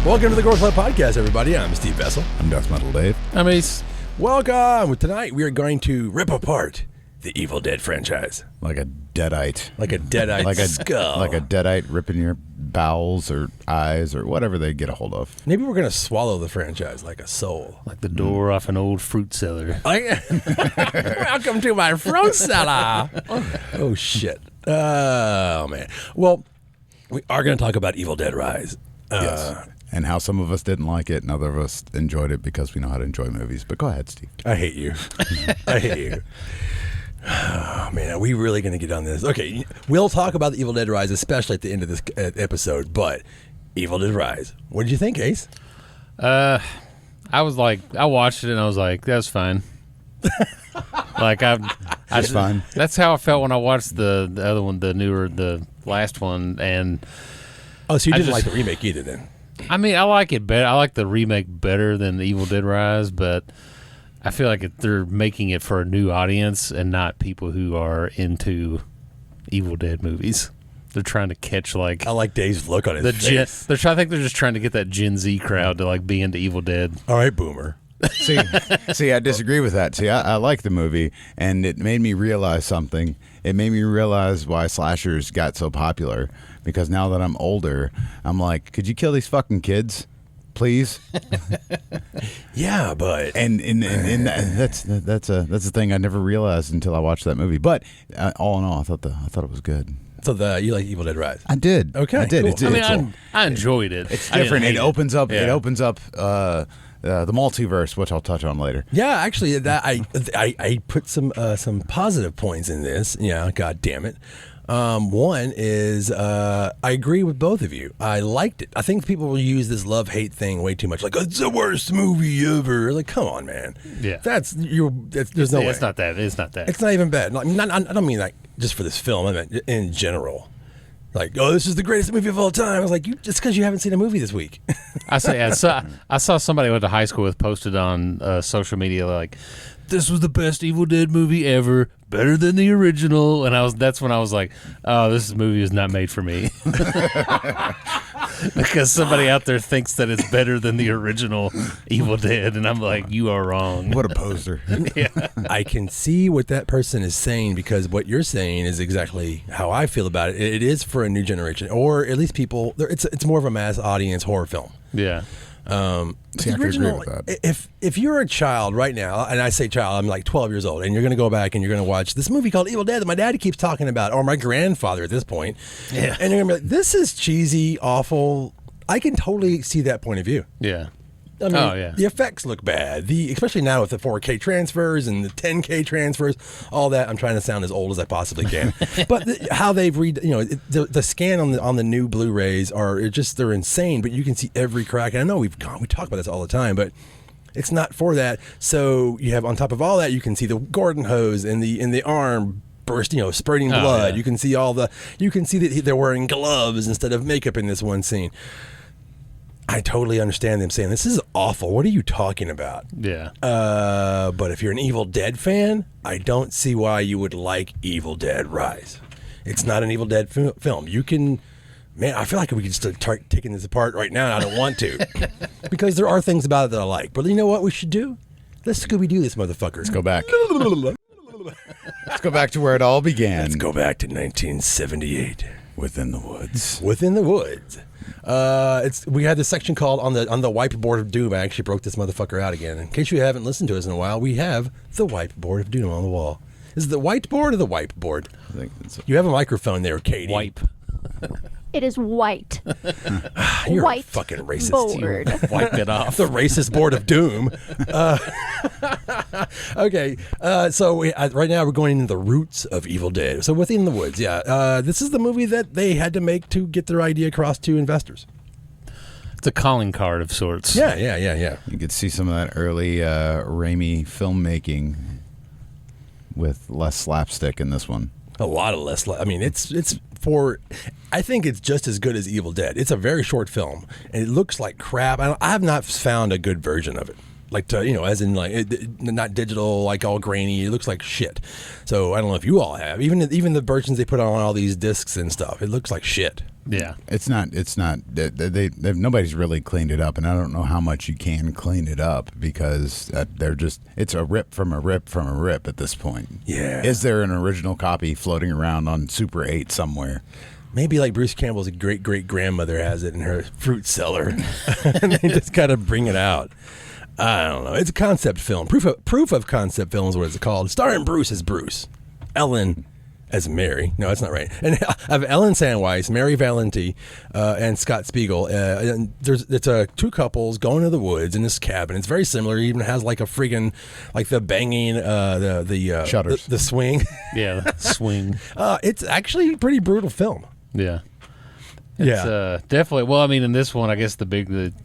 Welcome to the Gore Podcast, everybody. I'm Steve Vessell. I'm Deathmetal Dave. I'm Ace. Welcome. Tonight we are going to rip apart the Evil Dead franchise. Like a deadite. Like a deadite skull. Like a deadite ripping your bowels or eyes or whatever they get a hold of. Maybe we're going to swallow the franchise like a soul. Like the door off an old fruit cellar. Welcome to my fruit cellar. Oh, shit. Oh, man. Well, we are going to talk about Evil Dead Rise. Yes. And how some of us didn't like it and other of us enjoyed it because we know how to enjoy movies. But go ahead, Steve. I hate you. I hate you. Oh, man, are we really going to get on this? Okay, we'll talk about the Evil Dead Rise, especially at the end of this episode, but Evil Dead Rise. What did you think, Ace? I watched it and I was like, that's fine. That's fine. That's how I felt when I watched the other one, the last one. And oh, so you didn't like the remake either then? I mean, I like it better. I like the remake better than the Evil Dead Rise, but I feel like they're making it for a new audience and not people who are into Evil Dead movies. They're trying to catch I like Dave's look on his face. I think they're just trying to get that Gen Z crowd to be into Evil Dead. All right, boomer. See, I disagree with that. See, I like the movie, and it made me realize something. It made me realize why slashers got so popular. Because now that I'm older, I'm like, could you kill these fucking kids, please? Yeah, but and that's a thing I never realized until I watched that movie. But all in all, I thought it was good. So you like Evil Dead Rise? I did. Okay, I did. Cool. I enjoyed it. It's different. It opens up. Yeah. It opens up. The multiverse, which I'll touch on later. Yeah, actually, that I put some positive points in this. Yeah, God damn it. One is I agree with both of you. I liked it. I think people will use this love-hate thing way too much. Like, it's the worst movie ever. Like, come on, man. Yeah, there's no way. It's not that. It's not that. It's not even bad. I don't mean like just for this film. I meant in general. Like, oh, this is the greatest movie of all time. I was like, just because you haven't seen a movie this week. I saw somebody I went to high school with posted on social media like, this was the best Evil Dead movie ever, better than the original. And that's when I was like, oh, this movie is not made for me. Because somebody out there thinks that it's better than the original Evil Dead, and I'm like, you are wrong. What a poser. Yeah. I can see what that person is saying, because what you're saying is exactly how I feel about it. It is for a new generation, or at least people. It's more of a mass audience horror film. Yeah. See, I agree with that. If you're a child right now, and I say child, I'm like 12 years old, and you're going to go back and you're going to watch this movie called Evil Dead that my dad keeps talking about, or my grandfather at this point, yeah, and you're going to be like, this is cheesy, awful. I can totally see that point of view. Yeah. I mean, the effects look bad. Especially now with the 4K transfers and the 10K transfers, all that. I'm trying to sound as old as I possibly can. But how they've the scan on the new Blu-rays they're insane. But you can see every crack. And I know we talk about this all the time, but it's not for that. So you have, on top of all that, you can see the Gordon hose in the arm burst, spurting blood. Yeah. You can see that they're wearing gloves instead of makeup in this one scene. I totally understand them saying, this is awful. What are you talking about? Yeah. But if you're an Evil Dead fan, I don't see why you would like Evil Dead Rise. It's not an Evil Dead film. You can... Man, I feel like we could start taking this apart right now, and I don't want to. Because there are things about it that I like. But you know what we should do? Let's Scooby-Doo this motherfucker. Let's go back. Let's go back to where it all began. Let's go back to 1978. Within the Woods. Within the Woods. We had this section called on the whiteboard of doom. I actually broke this motherfucker out again. In case you haven't listened to us in a while, we have the whiteboard of doom on the wall. Is it the whiteboard or the whiteboard? I think it's You have a microphone there, Katie. Wipe. It is white. You're White a fucking racist. board. Wipe it off. The racist board of doom. Okay, so right now we're going into the roots of Evil Dead. So Within the Woods, yeah. This is the movie that they had to make to get their idea across to investors. It's a calling card of sorts. Yeah. You could see some of that early Raimi filmmaking with less slapstick in this one. A lot of less. I mean, I think it's just as good as Evil Dead. It's a very short film, and it looks like crap. I have not found a good version of it. As in not digital, like all grainy. It looks like shit. So I don't know if you all have. Even the versions they put on all these discs and stuff, it looks like shit. Yeah. It's not. Nobody's really cleaned it up, and I don't know how much you can clean it up because they're just. It's a rip from a rip from a rip at this point. Yeah. Is there an original copy floating around on Super 8 somewhere? Maybe like Bruce Campbell's great-great-grandmother has it in her fruit cellar, and they just gotta bring it out. I don't know. It's a concept film. Proof of concept film is what it's called. Starring Bruce as Bruce, Ellen as Mary. No, that's not right. And I have Ellen Sandweiss, Mary Valenti, and Scott Spiegel. And it's two couples going to the woods in this cabin. It's very similar. It even has like a friggin' like the banging the shutters, the swing. Yeah, swing. It's actually a pretty brutal film. Yeah. It's definitely. Well, I mean, in this one, I guess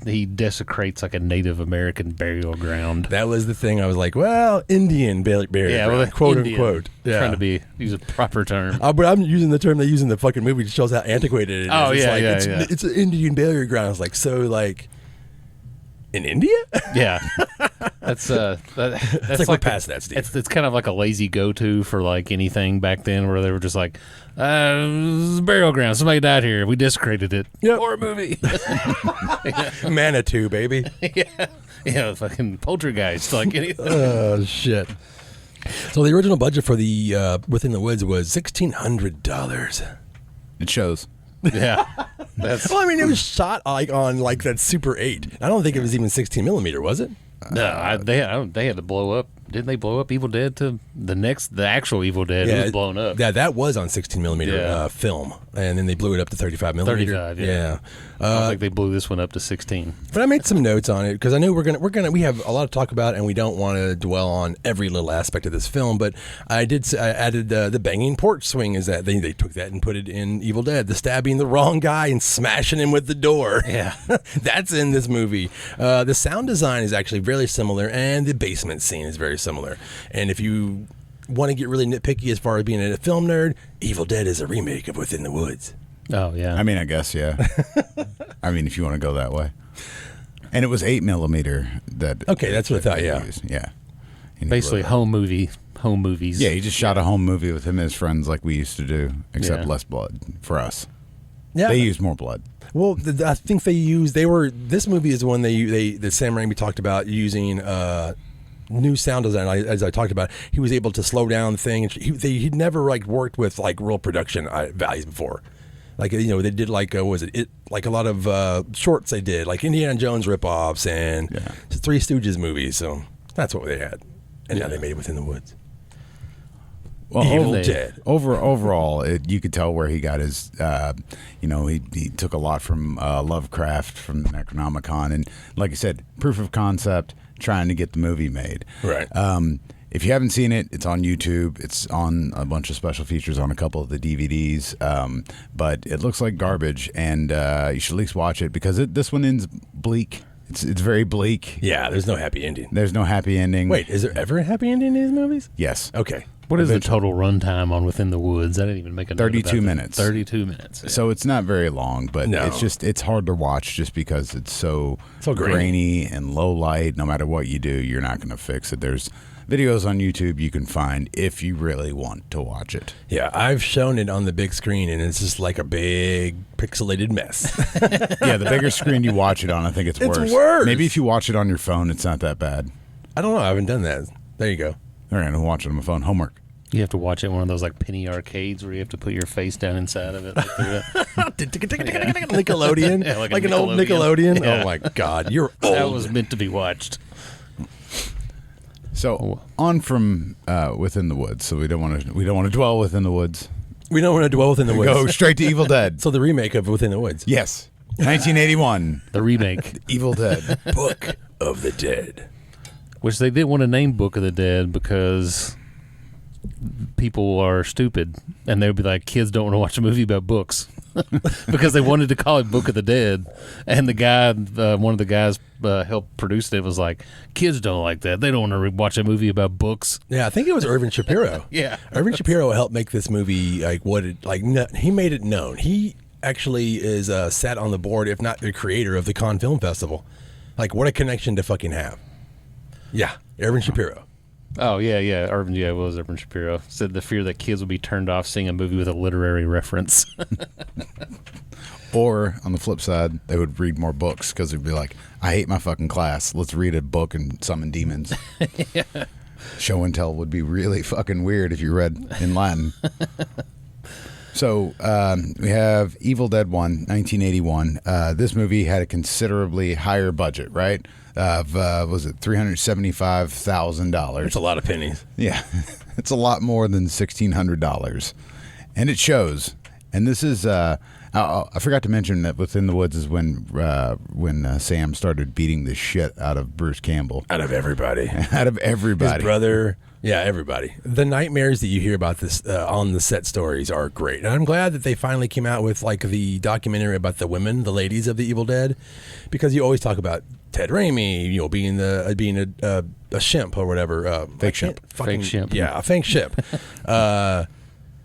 he desecrates like a Native American burial ground. That was the thing. I was like, well, Indian burial ground, quote Indian, unquote. Yeah. Trying to use a proper term. But I'm using the term they use in the fucking movie to show us how antiquated it is. Oh, It's an Indian burial ground. I was like, so like in India? Yeah. That's like we're past that, Steve. It's kind of like a lazy go-to for like anything back then, where they were just like, burial ground. Somebody died here. We desecrated it. Yep. Horror movie. Manitou, baby. Yeah, fucking poltergeist. Like anything. Oh shit. So the original budget for the Within the Woods was $1,600. It shows. Yeah. That's Well, I mean, it was shot like on like that Super 8. I don't think it was even 16 millimeter, was it? no. They had to blow up. Didn't they blow up Evil Dead to the actual Evil Dead? It was blown up. Yeah, that was on 16 millimeter film, and then they blew it up to 35 millimeter. 35. Yeah. I don't think they blew this one up to 16. But I made some notes on it because I knew we have a lot to talk about, and we don't want to dwell on every little aspect of this film. But I added the banging porch swing. Is that they took that and put it in Evil Dead? The stabbing the wrong guy and smashing him with the door. Yeah, that's in this movie. The sound design is actually very similar, and the basement scene is very similar. And if you want to get really nitpicky as far as being a film nerd, Evil Dead is a remake of Within the Woods. Oh yeah. I mean, I guess yeah. I mean, if you want to go that way. And it was 8 millimeter. Okay, that's what I thought. Yeah, yeah. Basically, home movies. Yeah, he just shot a home movie with him and his friends, like we used to do, except less blood for us. Yeah, they used more blood. Well, I think this movie is one that Sam Raimi talked about using new sound design. As I talked about, he was able to slow down the thing. And he'd never like worked with like real production values before. Like, they did like like a lot of shorts they did, like Indiana Jones ripoffs and Three Stooges movies. So that's what they had, and now they made it Within the Woods. Well, Evil Dead. Overall, you could tell where he got his. He took a lot from Lovecraft, from the Necronomicon, and like I said, proof of concept, trying to get the movie made. Right. If you haven't seen it, it's on YouTube. It's on a bunch of special features on a couple of the DVDs. But it looks like garbage, and you should at least watch it because this one ends bleak. It's very bleak. Yeah, there's no happy ending. There's no happy ending. Wait, is there ever a happy ending in these movies? Yes. Okay. What is the total runtime on Within the Woods? I didn't even make a note 32 about minutes. 32 minutes. Yeah. So it's not very long, but No. it's hard to watch just because it's so grainy and low light. No matter what you do, you're not going to fix it. There's videos on YouTube you can find if you really want to watch it. Yeah, I've shown it on the big screen, and it's just like a big pixelated mess. Yeah, the bigger screen you watch it on, I think it's worse. It's worse. Maybe if you watch it on your phone, it's not that bad. I don't know. I haven't done that. There you go. All right, I'll watch it on my phone. Homework. You have to watch it in one of those like penny arcades where you have to put your face down inside of it. Nickelodeon. Yeah, like an old Nickelodeon. Yeah. Oh my God, you're old. That was meant to be watched. So on from Within the Woods. So we don't want to dwell within the woods. We don't want to dwell within the woods. Go straight to Evil Dead. So the remake of Within the Woods. Yes, 1981. The remake. Evil Dead. Book of the Dead. Which they didn't want to name Book of the Dead because people are stupid, and they would be like, kids don't want to watch a movie about books. Because they wanted to call it Book of the Dead, and the guy, one of the guys helped produce it, was like, kids don't like that. They don't want to watch a movie about books. Yeah, I think it was Irvin Shapiro. Yeah. Irvin Shapiro helped make this movie he made it known. He actually is sat on the board, if not the creator of the Cannes Film Festival. Like, what a connection to fucking have. Yeah, Irvin Shapiro. Oh, yeah, Irvin, it was Irvin Shapiro. Said the fear that kids will be turned off seeing a movie with a literary reference. Or on the flip side, they would read more books because they'd be like, I hate my fucking class. Let's read a book and summon demons. Yeah. Show and tell would be really fucking weird if you read in Latin. So we have Evil Dead 1, 1981. This movie had a considerably higher budget, right? Was it $375,000? That's a lot of pennies. Yeah, it's a lot more than $1,600, and it shows. And this is I forgot to mention that Within the Woods is when Sam started beating the shit out of Bruce Campbell. Out of everybody. Out of everybody. His brother. Yeah, everybody. The nightmares that you hear about this on the set stories are great. And I'm glad that they finally came out with like the documentary about the women, the ladies of the Evil Dead, because you always talk about Ted Raimi, being a shimp or whatever. Fake shimp. Fake shimp. Yeah, a fake shimp.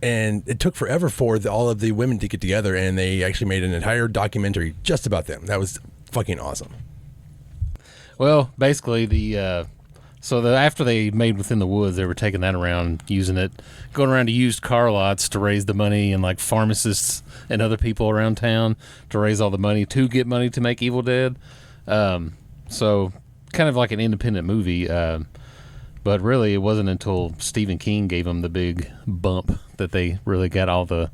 And it took forever for all of the women to get together, and they actually made an entire documentary just about them. That was fucking awesome. Well, basically after they made Within the Woods, they were taking that around, using it, going around to used car lots to raise the money, and like pharmacists and other people around town to raise all the money to get money to make Evil Dead. So kind of like an independent movie. But really, it wasn't until Stephen King gave them the big bump that they really got all the,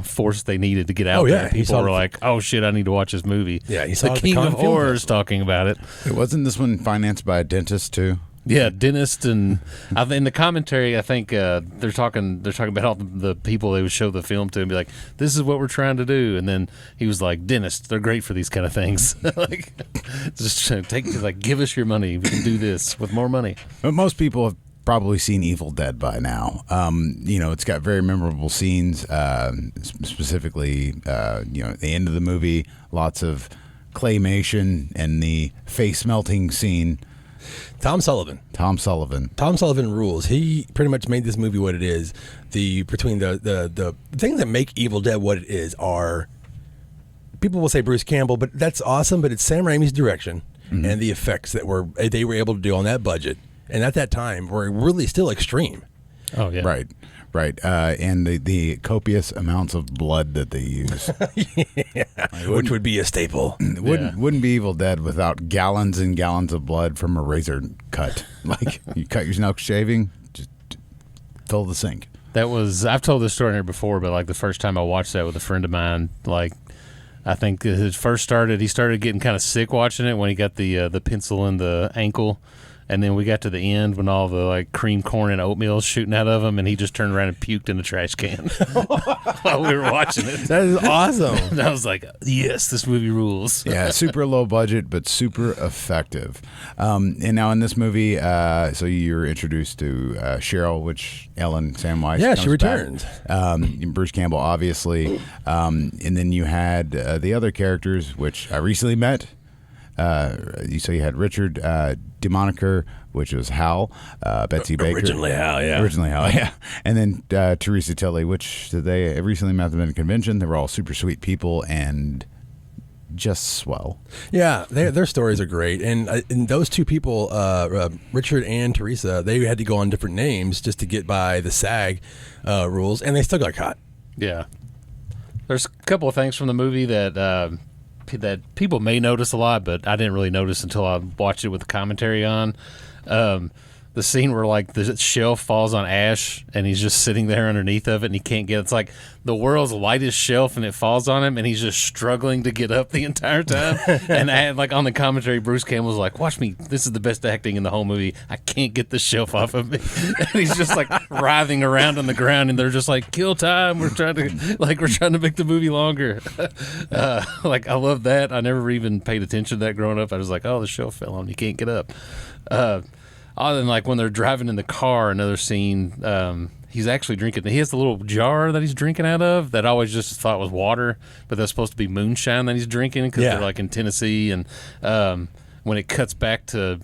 force they needed to get out there. And people were like, "Oh shit, I need to watch this movie." Yeah, he saw the King of Horrors talking about it. Wasn't this one financed by a dentist too? Yeah, dentist, and in the commentary, I think they're talking about all the people they would show the film to and be like, "This is what we're trying to do," and then he was like, "Dentists, they're great for these kind of things. Like, just give us your money. We can do this with more money." But most people have probably seen Evil Dead by now. It's got very memorable scenes, specifically, at the end of the movie, lots of claymation and the face melting scene. Tom Sullivan rules. He pretty much made this movie what it is. Between the things that make Evil Dead what it is are, people will say Bruce Campbell, but that's awesome. But it's Sam Raimi's direction and the effects that they were able to do on that budget, and at that time were really still extreme. Oh yeah, right. And the copious amounts of blood that they use, which would be a staple. Wouldn't be Evil Dead without gallons and gallons of blood from a razor cut. Like you cut your nails shaving, just fill the sink. I've told this story here before, but like the first time I watched that with a friend of mine, like I think he started getting kind of sick watching it when he got the pencil in the ankle. And then we got to the end when all the like cream corn and oatmeal is shooting out of him, and he just turned around and puked in the trash can while we were watching it. That is awesome. And I was like, yes, this movie rules. Yeah, super low budget, but super effective. And now in this movie, so you're introduced to Cheryl, which Ellen Samwise. Yeah, she returns. Bruce Campbell, obviously. And then you had the other characters, which I recently met. So you had Richard DeMoniker, which was Hal, Betsy Baker. Originally Hal, yeah. And then Teresa Tilly, which they recently met them at a convention. They were all super sweet people and just swell. Yeah, their stories are great. And those two people, Richard and Teresa, they had to go on different names just to get by the SAG rules, and they still got caught. Yeah. There's a couple of things from the movie that people may notice a lot, but I didn't really notice until I watched it with the commentary on. The scene where like the shelf falls on Ash and he's just sitting there underneath of it and he can't get it's like the world's lightest shelf and it falls on him and he's just struggling to get up the entire time. And like on the commentary, Bruce Campbell's like, "Watch me, this is the best acting in the whole movie. I can't get the shelf off of me." And he's just like writhing around on the ground and they're just like, "Kill time, we're trying to make the movie longer." Like I love that. I never even paid attention to that growing up. I was like, "Oh, the shelf fell on, you can't get up." Other than like when they're driving in the car, another scene, he's actually drinking. He has the little jar that he's drinking out of that I always just thought was water, but that's supposed to be moonshine that he's drinking because they're like in Tennessee. And when it cuts back to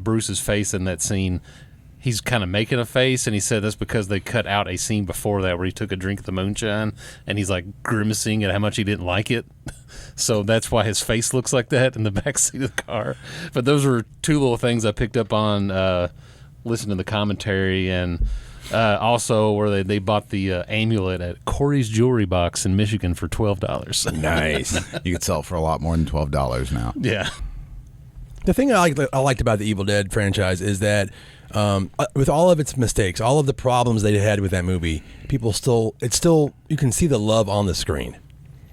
Bruce's face in that scene, he's kind of making a face, and he said that's because they cut out a scene before that where he took a drink of the moonshine, and he's like grimacing at how much he didn't like it. So that's why his face looks like that in the back seat of the car. But those were two little things I picked up on listening to the commentary. And Also, where they bought the amulet at Corey's Jewelry Box in Michigan for $12. Nice. You could sell it for a lot more than $12 now. Yeah. The thing I liked about the Evil Dead franchise is that with all of its mistakes, all of the problems they had with that movie, you can see the love on the screen.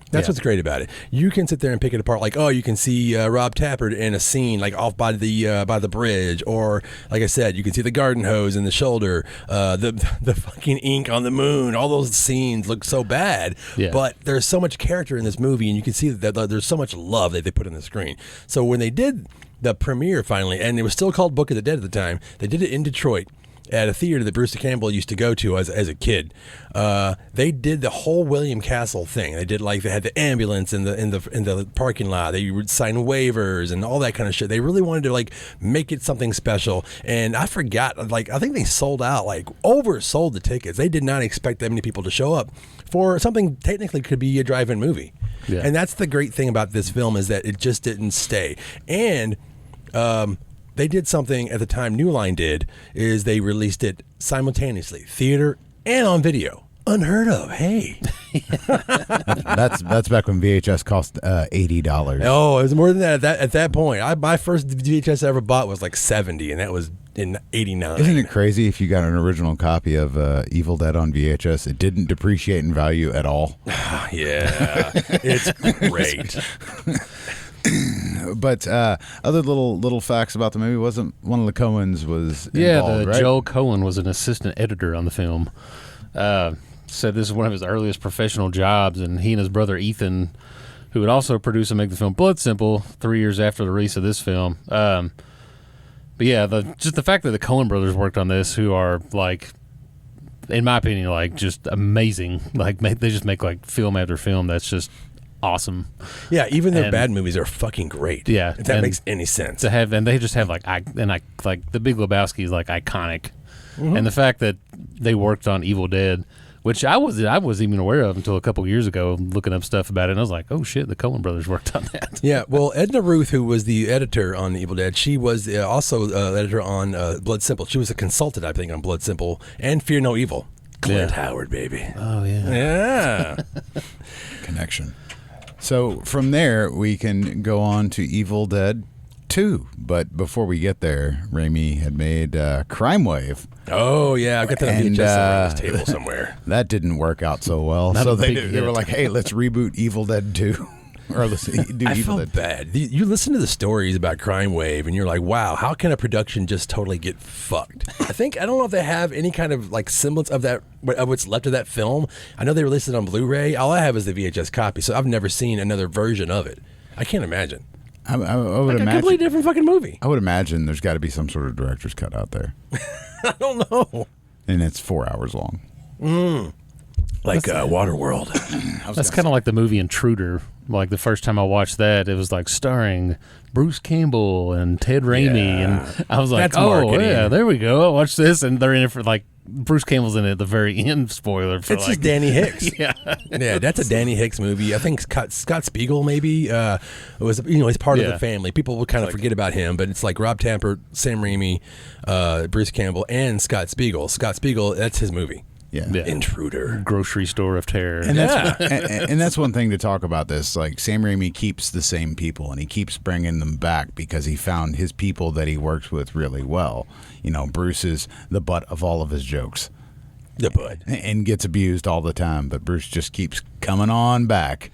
That's what's great about it. You can sit there and pick it apart, like, oh, you can see Rob Tapert in a scene like off by the bridge, or like I said, you can see the garden hose in the shoulder, the fucking ink on the moon. All those scenes look so bad, but there's so much character in this movie, and you can see that there's so much love that they put on the screen. So when they did the premiere finally, and it was still called Book of the Dead at the time, they did it in Detroit at a theater that Bruce Campbell used to go to as a kid. They did the whole William Castle thing. They had the ambulance in the parking lot. They would sign waivers and all that kind of shit. They really wanted to make it something special. And I forgot, I think they sold out, oversold the tickets. They did not expect that many people to show up for something technically could be a drive-in movie. Yeah. And that's the great thing about this film, is that it just didn't stay. And they did something at the time New Line did, is they released it simultaneously, theater and on video. Unheard of. Hey. That's back when VHS cost $80. Oh, it was more than that at that point. My first VHS I ever bought was $70, and that was in '89. Isn't it crazy if you got an original copy of Evil Dead on VHS, it didn't depreciate in value at all? Yeah. It's great. But other little facts about the movie, wasn't one of the Coens was involved, right? Joel Coen was an assistant editor on the film. Said this is one of his earliest professional jobs, and he and his brother Ethan, who would also produce and make the film Blood Simple 3 years after the release of this film. But yeah, just the fact that the Coen brothers worked on this, who are in my opinion, just amazing. They just make film after film that's just awesome. Yeah, even their bad movies are fucking great. Yeah, if that makes any sense. And they just have The Big Lebowski is iconic, and the fact that they worked on Evil Dead, which I wasn't even aware of until a couple years ago, looking up stuff about it, and I was like, oh shit, the Coen brothers worked on that. Yeah, well, Edna Ruth, who was the editor on Evil Dead, she was also editor on Blood Simple. She was a consultant, I think, on Blood Simple and Fear No Evil. Clint Howard, baby. Oh yeah. Yeah. Connection. So from there, we can go on to Evil Dead 2. But before we get there, Raimi had made Crime Wave. Oh, yeah. I've got that on VHS on this table somewhere. That didn't work out so well. So they were like, hey, let's reboot Evil Dead 2. Or let's do I Evil felt Dead. bad. You listen to the stories about Crime Wave, and you're like, wow, how can a production just totally get fucked? I don't know if they have any kind of semblance of that, of what's left of that film. I know they released it on Blu-ray. All I have is the VHS copy, so I've never seen another version of it. I can't imagine. I would imagine a completely different fucking movie. I would imagine there's got to be some sort of director's cut out there. I don't know. And it's 4 hours long. Waterworld. That's kind of like the movie Intruder. The first time I watched that, it was starring Bruce Campbell and Ted Raimi, and I was like, yeah, there we go. I watched this, and they're in it for Bruce Campbell's in it at the very end. Spoiler for it's just Danny Hicks. Yeah, that's a Danny Hicks movie. I think Scott Spiegel maybe was he's part of the family. People will kind of forget about him, but it's Rob Tampert, Sam Raimi, Bruce Campbell, and Scott Spiegel. Scott Spiegel, that's his movie. Yeah. Intruder. Grocery Store of Terror. And that's one thing to talk about this. Sam Raimi keeps the same people, and he keeps bringing them back because he found his people that he works with really well. Bruce is the butt of all of his jokes. The butt. And gets abused all the time, but Bruce just keeps coming on back.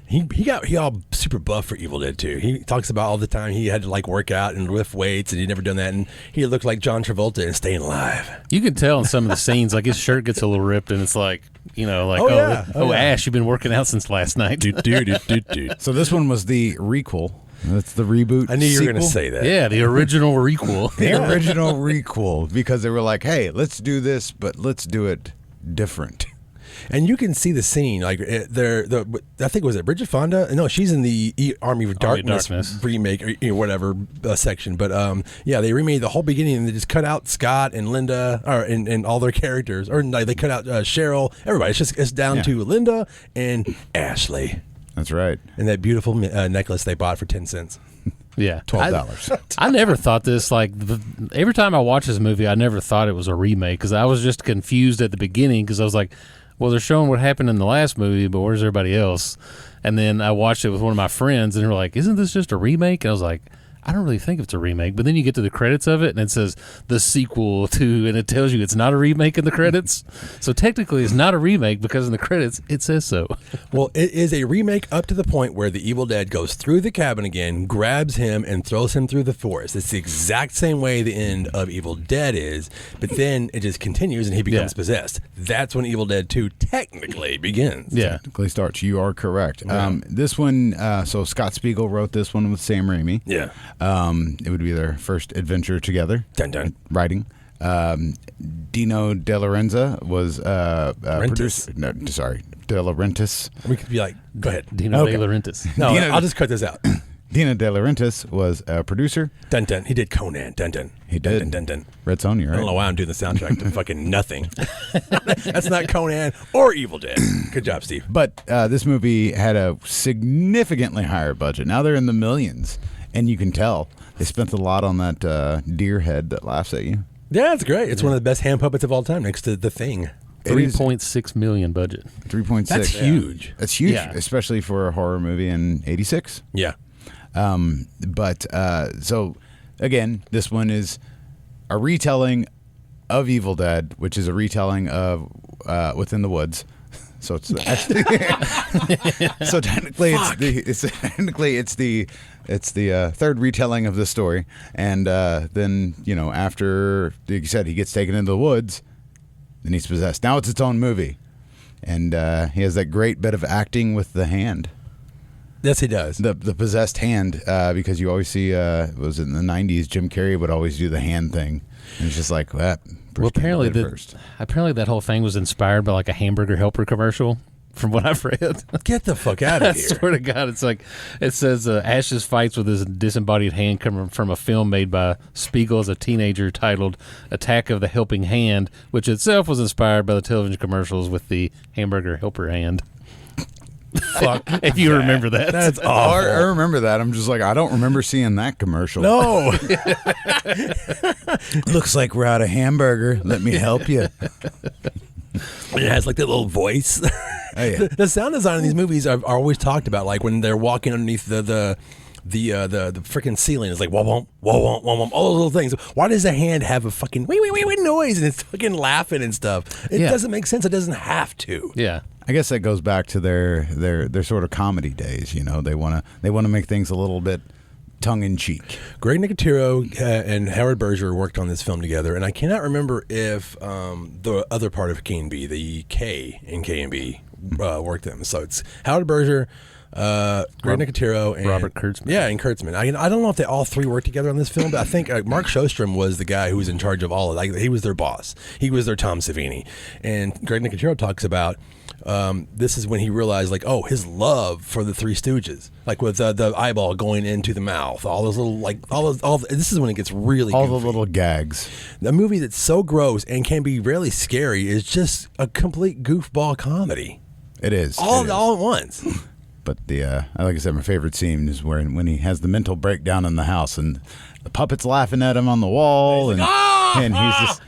He all super buff for Evil Dead 2. He talks about all the time he had to work out and lift weights, and he'd never done that, and he looked like John Travolta in Staying Alive. You can tell in some of the scenes, his shirt gets a little ripped, and it's Ash, you've been working out since last night. So this one was the requel. That's the reboot. I knew you were going to sequel? say that. Yeah, the original requel. The original requel, because they were like, hey, let's do this, but let's do it different. And you can see the scene, I think, was it Bridget Fonda? No, she's in the Army of Darkness remake or whatever section. But they remade the whole beginning, and they just cut out Scott and Linda, and all their characters, or they cut out Cheryl. Everybody, it's down to Linda and Ashley. That's right. And that beautiful necklace they bought for 10 cents. Yeah. $12. I never thought this, like, every time I watch this movie, I never thought it was a remake because I was just confused at the beginning because I was like, well, they're showing what happened in the last movie, but where's everybody else? And then I watched it with one of my friends, and they're like, isn't this just a remake? And I was like, I don't really think it's a remake. But then you get to the credits of it, and it says the sequel to, and it tells you it's not a remake in the credits. So technically, it's not a remake because in the credits, it says so. Well, it is a remake up to the point where the Evil Dead goes through the cabin again, grabs him, and throws him through the forest. It's the exact same way the end of Evil Dead is, but then it just continues and he becomes possessed. That's when Evil Dead 2 technically begins. Yeah. Technically starts. You are correct. This one, so Scott Spiegel wrote this one with Sam Raimi. Yeah. It would be their first adventure together. Dun dun. Writing. Dino De Laurentiis was producer. No, sorry, De Laurentiis. We could be like, go ahead. Dino De Laurentiis. No, Dino- I'll just cut this out. Dino De Laurentiis was a producer. Dun dun. He did Conan. Dun dun. He Dun, did. Dun dun dun. Red Sonja, right? I don't know why I'm doing the soundtrack to fucking nothing. That's not Conan or Evil Dead. Good job, Steve. But this movie had a significantly higher budget. Now they're in the millions, and you can tell they spent a lot on that deer head that laughs at you. Yeah, it's great. It's one of the best hand puppets of all time, next to The Thing. $3.6 million budget. 3.6. That's huge. That's huge, Yeah. especially for a horror movie in '86. Yeah. So again, this one is a retelling of Evil Dead, which is a retelling of Within the Woods. So it's actually so technically it's the third retelling of the story, and then after like you said, he gets taken into the woods, then he's possessed. Now it's its own movie, and he has that great bit of acting with the hand. Yes, he does. The possessed hand, because you always see, it was in the 90s, Jim Carrey would always do the hand thing. And it's just like, well, Apparently first. that whole thing was inspired by like a hamburger helper commercial, from what I've read. Get the fuck out I of here. swear to God, it's like, it says Ashes fights with his disembodied hand coming from a film made by Spiegel as a teenager titled Attack of the Helping Hand, which itself was inspired by the television commercials with the hamburger helper hand. Fuck. If you remember that. That's awful. I remember that. I'm just like, I don't remember seeing that commercial. No. Looks like we're out of hamburger. Let me help you. It has like that little voice. Oh, yeah. The sound design in these movies are always talked about, like when they're walking underneath the freaking ceiling. It's like wah wah wah wah wah wah, all those little things. Why does a hand have a fucking wee wee wee wee noise and it's fucking laughing and stuff? It doesn't make sense. It doesn't have to. Yeah. I guess that goes back to their sort of comedy days. They want to make things a little bit tongue in cheek. Greg Nicotero and Howard Berger worked on this film together, and I cannot remember if the other part of K&B, the K in K&B, worked them. So it's Howard Berger, Greg Nicotero, and Robert Kurtzman. Yeah, and Kurtzman. I don't know if they all three worked together on this film, but I think Mark Sjostrom was the guy who was in charge of all of it. He was their boss. He was their Tom Savini. And Greg Nicotero talks about this is when he realized, like, oh, his love for the Three Stooges, like with the eyeball going into the mouth, all those little, like, this is when it gets really All goofy. the little gags. A movie that's so gross and can be really scary is just a complete goofball comedy. It is. All It is. at once. But like I said, my favorite scene is when he has the mental breakdown in the house and the puppet's laughing at him on the wall, and he's just.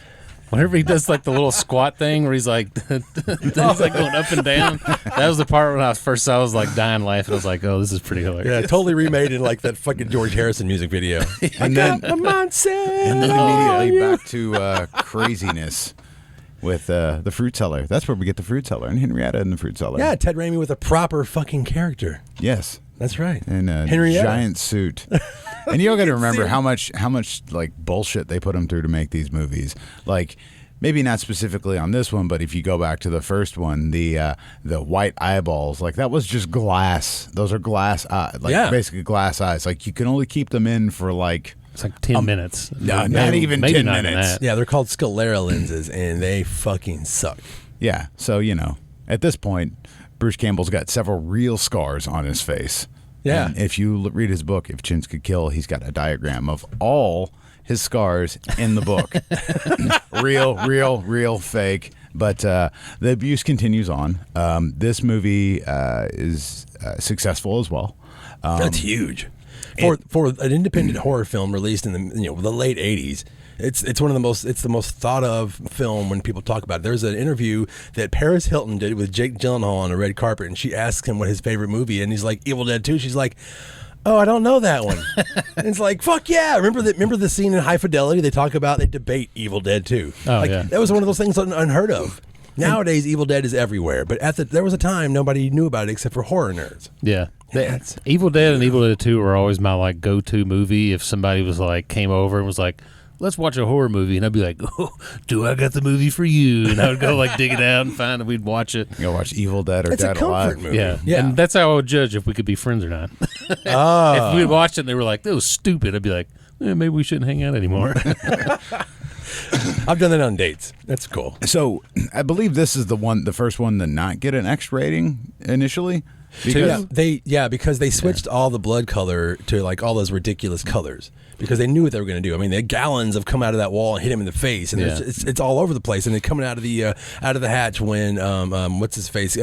Whenever he does like the little squat thing where he's like, he's like going up and down. That was the part when I first saw, I was like dying laughing. I was like, oh, this is pretty hilarious. Yeah, totally remade in like that fucking George Harrison music video. And then mindset. and then immediately back to craziness with the fruit cellar. That's where we get the fruit cellar and Henrietta in the fruit cellar. Yeah, Ted Raimi with a proper fucking character. Yes. That's right. In a Henrietta. giant suit. And you got to remember how much like bullshit they put him through to make these movies. Like, maybe not specifically on this one, but if you go back to the first one, the white eyeballs, like that was just glass. Those are glass eyes, basically glass eyes. Like you can only keep them in for like It's like 10 minutes. no, not even maybe 10 not even minutes. that. Yeah, they're called sclera lenses, and they fucking suck. Yeah. So at this point, Bruce Campbell's got several real scars on his face. Yeah. And if you read his book, If Chins Could Kill, he's got a diagram of all his scars in the book. real, fake. But the abuse continues on. This movie is successful as well. That's huge. For an independent horror film released in the late 80s, it's one of the most thought of film when people talk about it. There's an interview that Paris Hilton did with Jake Gyllenhaal on a red carpet, and she asks him what his favorite movie is, and he's like, Evil Dead 2. She's like, oh, I don't know that one. And it's like, fuck yeah. Remember the scene in High Fidelity? They debate Evil Dead 2. Oh, yeah. That was one of those things unheard of. Nowadays, Evil Dead is everywhere, but there was a time nobody knew about it except for horror nerds. Yeah. Evil Dead and Evil Dead 2 were always my go-to movie. If somebody was came over and was like, let's watch a horror movie, and I'd be like, oh, do I got the movie for you? And I would go dig it out and find it. We'd watch it. Go watch Evil Dead or It's Dead a comfort Alive. movie. Yeah. Yeah. And that's how I would judge if we could be friends or not. If we'd watched it and they were like, that was stupid, I'd be like, maybe we shouldn't hang out anymore. I've done that on dates. That's cool. So I believe this is the first one to not get an X rating initially. Because Because they switched all the blood color to all those ridiculous colors because they knew what they were going to do. I mean, the gallons have come out of that wall and hit him in the face, and it's all over the place. And they're coming out of the hatch when what's his face.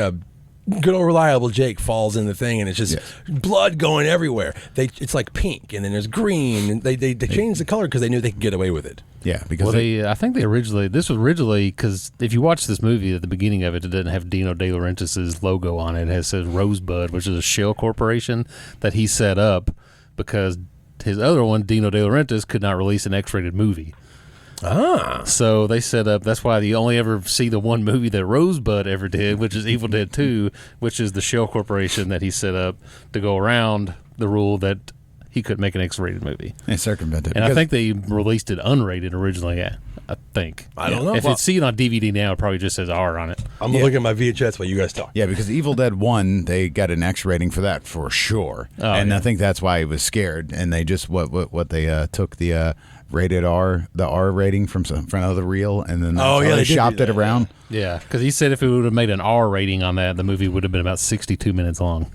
Good old reliable Jake falls in the thing, and it's just blood going everywhere. It's like pink, and then there's green. And they changed the color because they knew they could get away with it. Yeah, because I think this was originally because if you watch this movie at the beginning of it, it doesn't have Dino De Laurentiis' logo on it. It says Rosebud, which is a shell corporation that he set up because his other one, Dino De Laurentiis, could not release an X-rated movie. So they set up, that's why you only ever see the one movie that Rosebud ever did, which is Evil Dead 2, which is the shell corporation that he set up to go around the rule that he couldn't make an X-rated movie. They circumvented. And I think they released it unrated originally, I think. I don't know. If it's seen on DVD now, it probably just says R on it. I'm looking at my VHS while you guys talk. Yeah, because Evil Dead 1, they got an X rating for that for sure. I think that's why he was scared. And they just, they took the rated R, the R rating from another reel, and then they shopped it around. Yeah, because he said if it would have made an R rating on that, the movie would have been about 62 minutes long.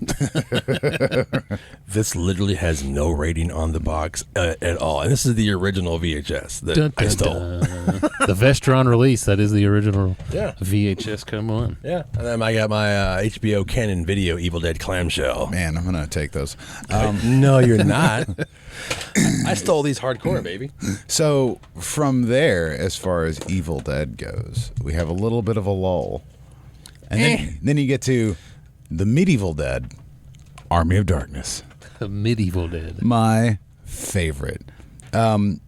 This literally has no rating on the box at all. And this is the original VHS that I stole. The Vestron release, that is the original VHS come on. Yeah, and then I got my HBO Canon Video Evil Dead clamshell. Man, I'm going to take those. No, you're not. I stole these hardcore, baby. So from there, as far as Evil Dead goes, we have a little bit of a lull. And then you get to the Medieval Dead, Army of Darkness. Medieval Dead. My favorite. And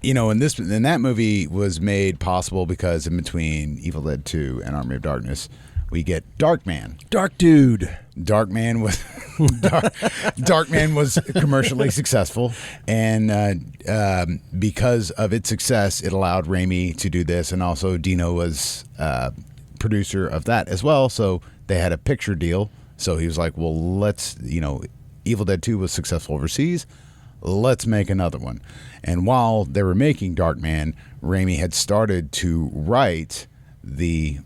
that movie was made possible because in between Evil Dead 2 and Army of Darkness, we get Darkman. Dark dude. Darkman was commercially successful, and because of its success, it allowed Raimi to do this, and also Dino was producer of that as well. So they had a picture deal. So he was like, "Well, Evil Dead 2 was successful overseas. Let's make another one." And while they were making Darkman, Raimi had started to write the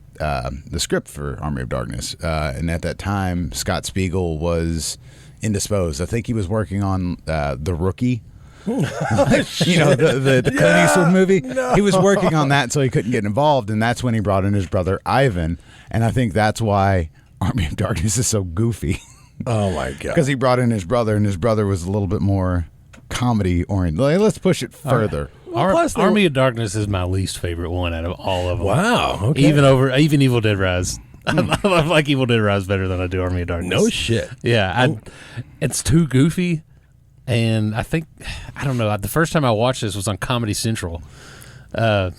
script for Army of Darkness, and at that time, Scott Spiegel was indisposed. I think he was working on The Rookie, the Clint Eastwood movie. No. He was working on that, so he couldn't get involved, and that's when he brought in his brother Ivan, and I think that's why Army of Darkness is so goofy. Oh my god! Because he brought in his brother, and his brother was a little bit more comedy oriented. Let's push it further. Army of Darkness is my least favorite one out of all of them. Wow. Okay. Even Evil Dead Rise. I like Evil Dead Rise better than I do Army of Darkness. No shit. Yeah, it's too goofy, and I don't know. The first time I watched this was on Comedy Central, but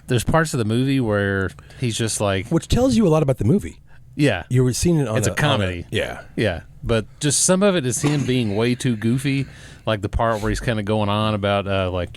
there's parts of the movie where he's just which tells you a lot about the movie. Yeah, you were seeing it on. It's a comedy. Yeah. But just some of it is him being way too goofy. Like the part where he's kind of going on about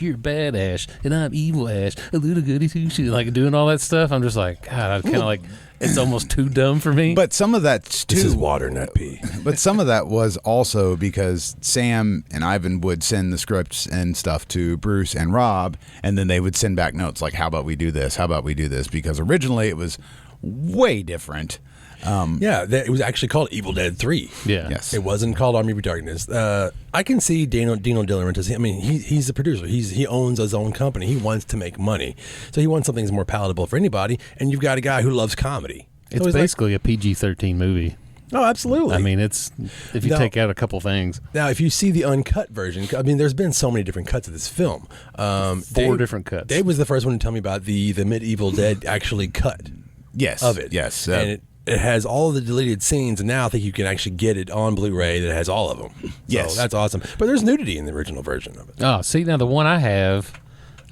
you're bad Ash and I'm evil Ash, a little goody two shoes, doing all that stuff. I'm just like, God, I kind of it's almost too dumb for me. But some of that too. This is water, not pee. But some of that was also because Sam and Ivan would send the scripts and stuff to Bruce and Rob, and then they would send back notes like, "How about we do this? How about we do this?" Because originally it was way different. It was actually called Evil Dead 3. Yeah. Yes. It wasn't called Army of Darkness. I can see Dino De Laurentiis. I mean, he's the producer. He owns his own company. He wants to make money. So he wants something that's more palatable for anybody. And you've got a guy who loves comedy. It's basically a PG-13 movie. Oh, absolutely. I mean, it's if you take out a couple things. Now, if you see the uncut version, I mean, there's been so many different cuts of this film. 4 different cuts. Dave was the first one to tell me about the Medieval Dead actually cut. Yes. Of it. Yes. And it has all of the deleted scenes, and now I think you can actually get it on Blu-ray that has all of them. Yes. So that's awesome. But there's nudity in the original version of it. Oh, see, now the one I have,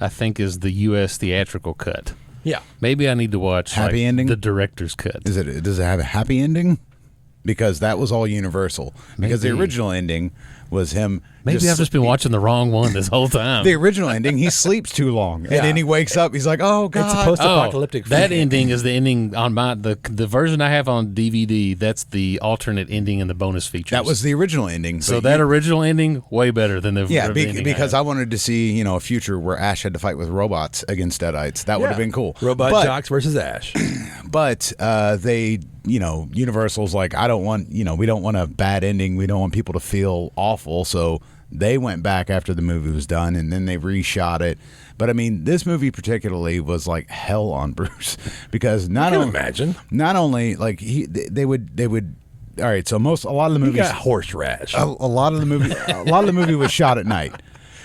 I think, is the U.S. theatrical cut. Yeah. Maybe I need to watch Happy ending? the director's cut. Does it have a happy ending? Because that was all Universal. Because the original ending was him. Maybe I've just been watching the wrong one this whole time. The original ending, he sleeps too long, and then he wakes up. He's like, "Oh God!" It's a post-apocalyptic. That ending is the ending on the version I have on DVD. That's the alternate ending and the bonus features. That was the original ending. So that original ending way better than the ending because I wanted to see a future where Ash had to fight with robots against Deadites. That would have been cool. Robot Jocks versus Ash. But they. Universal's like, we don't want a bad ending. We don't want people to feel awful. So they went back after the movie was done, and then they reshot it. But I mean, this movie particularly was like hell on Bruce because not only like they would. All right, so a lot of the movies got horse rash. A lot of the movie was shot at night.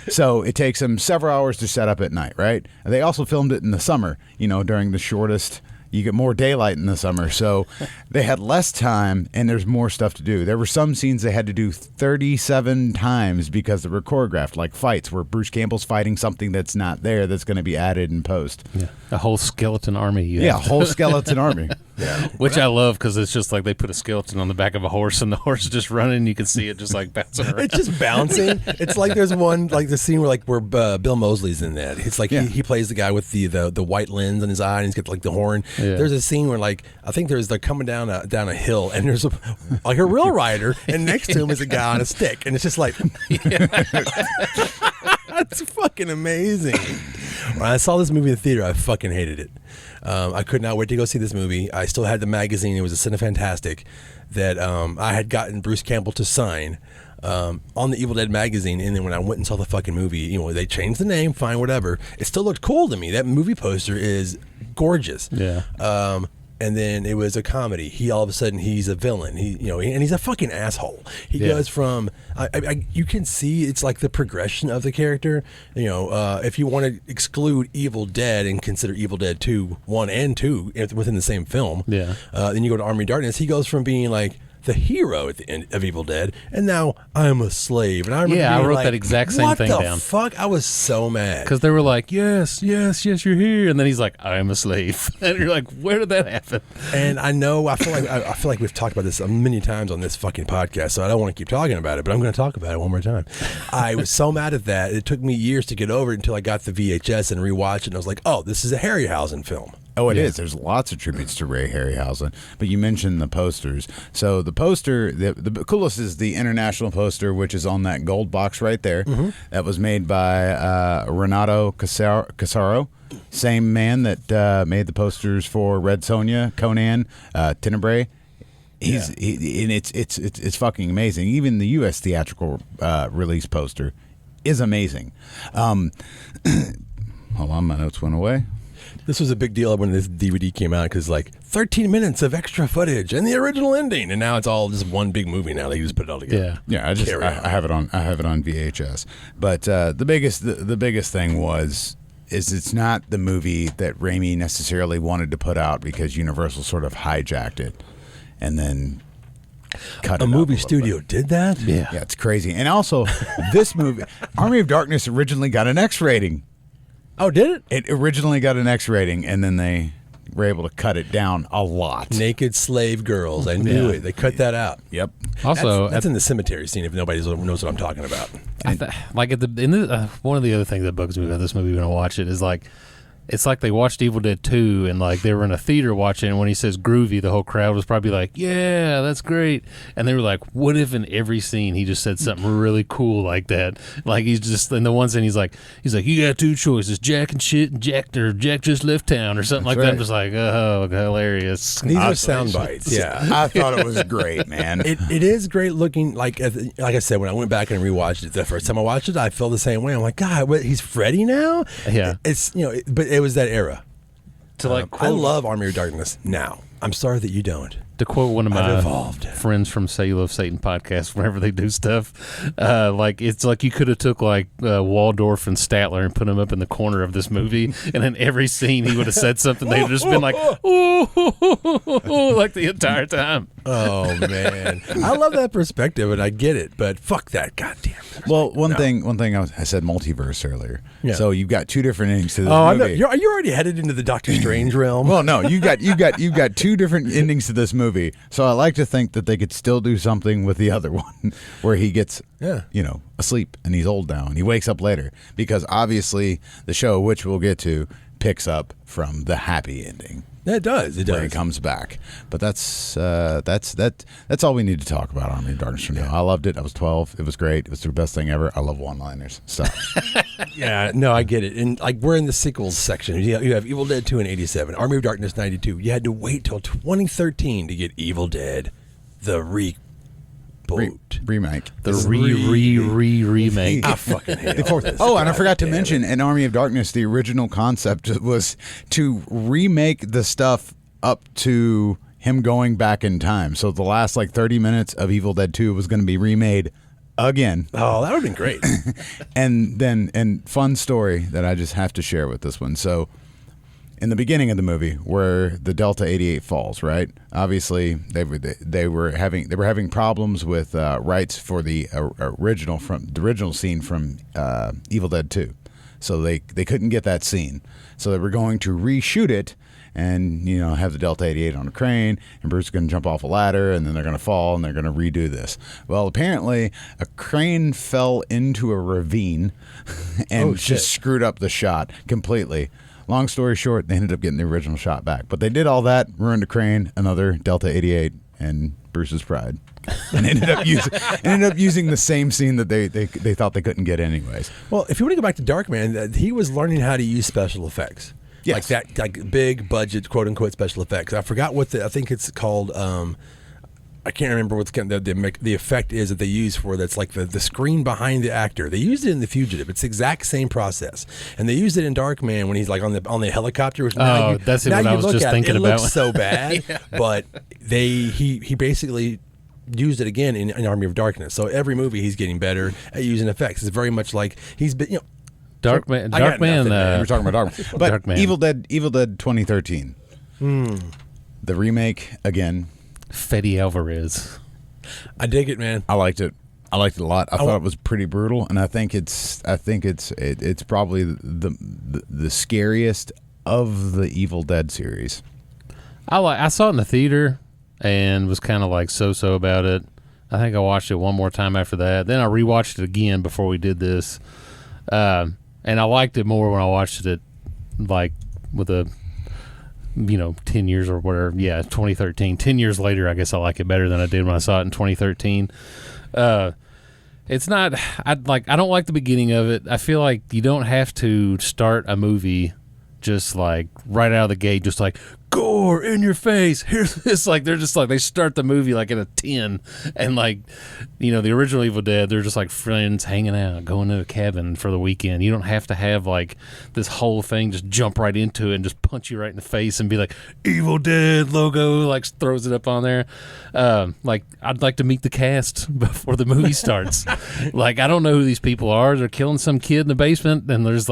So it takes them several hours to set up at night, right? They also filmed it in the summer, during the shortest. You get more daylight in the summer, so they had less time, and there's more stuff to do. There were some scenes they had to do 37 times because they were choreographed, like fights where Bruce Campbell's fighting something that's not there that's going to be added in post. Yeah. A whole skeleton army. A whole skeleton army. Yeah. Which I love because it's just like they put a skeleton on the back of a horse, and the horse is just running. And you can see it just like bouncing around. It's just bouncing. It's like there's one like the scene where Bill Moseley's in that. It's like he plays the guy with the white lens in his eye, and he's got like the horn. Yeah. There's a scene where I think they're coming down a hill, and there's a real rider, and next to him is a guy on a stick, and it's just like that's fucking amazing. When I saw this movie in the theater, I fucking hated it. I could not wait to go see this movie. I still had the magazine. It was a Cinefantastic that I had gotten Bruce Campbell to sign on the Evil Dead magazine. And then when I went and saw the fucking movie, they changed the name, fine, whatever. It still looked cool to me. That movie poster is gorgeous. Yeah. And then it was a comedy. He all of a sudden he's a villain. And he's a fucking asshole. He goes from you can see it's like the progression of the character. If you want to exclude Evil Dead and consider Evil Dead 2, 1 and 2 within the same film, then you go to Army of Darkness. He goes from being like the hero at the end of Evil Dead, and now I'm a slave. And I wrote that exact same thing down. What the fuck? I was so mad because they were like, yes, you're here, and then he's like, I'm a slave, and you're like, where did that happen? And I feel like we've talked about this many times on this fucking podcast, so I don't want to keep talking about it, but I'm going to talk about it one more time. I was so mad at that. It took me years to get over it until I got the VHS and rewatched it, and I was like, oh, this is a Harryhausen film. Oh, it is. There's lots of tributes to Ray Harryhausen. But you mentioned the posters. So the poster, the coolest is the international poster, which is on that gold box right there. Mm-hmm. That was made by Renato Casaro, same man that made the posters for Red Sonja, Conan, Tenebrae. And it's fucking amazing. Even the U.S. theatrical release poster is amazing. Hold on, my notes went away. This was a big deal when this DVD came out because 13 minutes of extra footage and the original ending, and now it's all just one big movie. Now they just put it all together. Yeah. I have it on VHS. But the biggest thing is it's not the movie that Raimi necessarily wanted to put out because Universal sort of hijacked it and then cut it. A movie studio did that? Yeah, it's crazy. And also, this movie, Army of Darkness, originally got an X rating. Oh, did it? It originally got an X rating, and then they were able to cut it down a lot. Naked slave girls. I knew it. They cut that out. Yep. Also, that's in the cemetery scene. If nobody knows what I'm talking about. One of the other things that bugs me about this movie when I watch it is it's like they watched Evil Dead 2 and they were in a theater watching, and when he says groovy, the whole crowd was probably like, yeah, that's great. And they were like, what if in every scene he just said something really cool like that? He's just in the one scene he's like, you got two choices, Jack and shit, and Jack just left town or something that's like that. I'm just like, oh, hilarious. These are sound bites. Yeah. I thought it was great, man. It is great looking. Like I said, when I went back and rewatched it the first time I watched it, I felt the same way. I'm like, God, he's Freddy now? Yeah. It's, but it was that era. I love Army of Darkness now. I'm sorry that you don't. To quote one of I've my evolved. friends from Say You Love Satan podcast, whenever they do stuff, like it's like you could have took like Waldorf and Statler and put them up in the corner of this movie, and in every scene he would have said something. They'd just been like, ooh, like the entire time. Oh man, I love that perspective, and I get it. But fuck that, goddamn. Well, one thing I said multiverse earlier. Yeah. So you've got two different endings to this Oh, I know. movie. Are you already headed into the Doctor Strange realm? Well, no, you've got two different endings to this movie. So I like to think that they could still do something with the other one, where he gets, asleep and he's old now and he wakes up later, because obviously the show, which we'll get to, picks up from the happy ending. It does. It Where does. he comes back. But that's all we need to talk about Army of Darkness for now. I loved it. I was 12. It was great. It was the best thing ever. I love one-liners. So Yeah, no, I get it. And like we're in the sequels section. You have Evil Dead 2 in 87, Army of Darkness 92. You had to wait till 2013 to get Evil Dead, the reboot. remake. The remake. I fucking hate all this. Oh, and I God forgot to damn mention, it. in Army of Darkness, the original concept was to remake the stuff up to him going back in time. So the last 30 minutes of Evil Dead 2 was going to be remade again. Oh, that would have been great. And fun story that I just have to share with this one. So in the beginning of the movie, where the Delta 88 falls, right? Obviously, they were having problems with rights for the original scene from Evil Dead 2, so they couldn't get that scene. So they were going to reshoot it, and have the Delta 88 on a crane, and Bruce is going to jump off a ladder, and then they're going to fall, and they're going to redo this. Well, apparently, a crane fell into a ravine, and just screwed up the shot completely. Long story short, they ended up getting the original shot back. But they did all that, ruined a crane, another Delta 88, and Bruce's pride. And ended up using the same scene that they thought they couldn't get anyways. Well, if you want to go back to Darkman, he was learning how to use special effects. Yes. Like big budget, quote unquote, special effects. I forgot I think it's called. I can't remember what the effect is that they use for that's like the screen behind the actor. They used it in The Fugitive. It's the exact same process, and they used it in Darkman when he's like on the helicopter. Which that's what I was just thinking about. It looks so bad, but he basically used it again in Army of Darkness. So every movie he's getting better at using effects. It's very much like he's been Darkman. We're talking about Darkman, but Darkman. Evil Dead 2013, the remake again. Fede Alvarez. I dig it, man. I liked it. I liked it a lot. I thought it was pretty brutal, and I think it's probably the scariest of the Evil Dead series. I saw it in the theater and was kind of so about it. I think I watched it one more time after that. Then I rewatched it again before we did this, and I liked it more when I watched it with a 10 years or whatever. Yeah, 2013. 10 years later, I guess I like it better than I did when I saw it in 2013. It's not. I don't like the beginning of it. I feel like you don't have to start a movie just right out of the gate, just gore in your face. Here's this. They're just they start the movie in a 10, and the original Evil Dead, they're just friends hanging out, going to a cabin for the weekend. You don't have to have this whole thing just jump right into it and just punch you right in the face and be Evil Dead logo, throws it up on there. I'd like to meet the cast before the movie starts. I don't know who these people are. They're killing some kid in the basement, and there's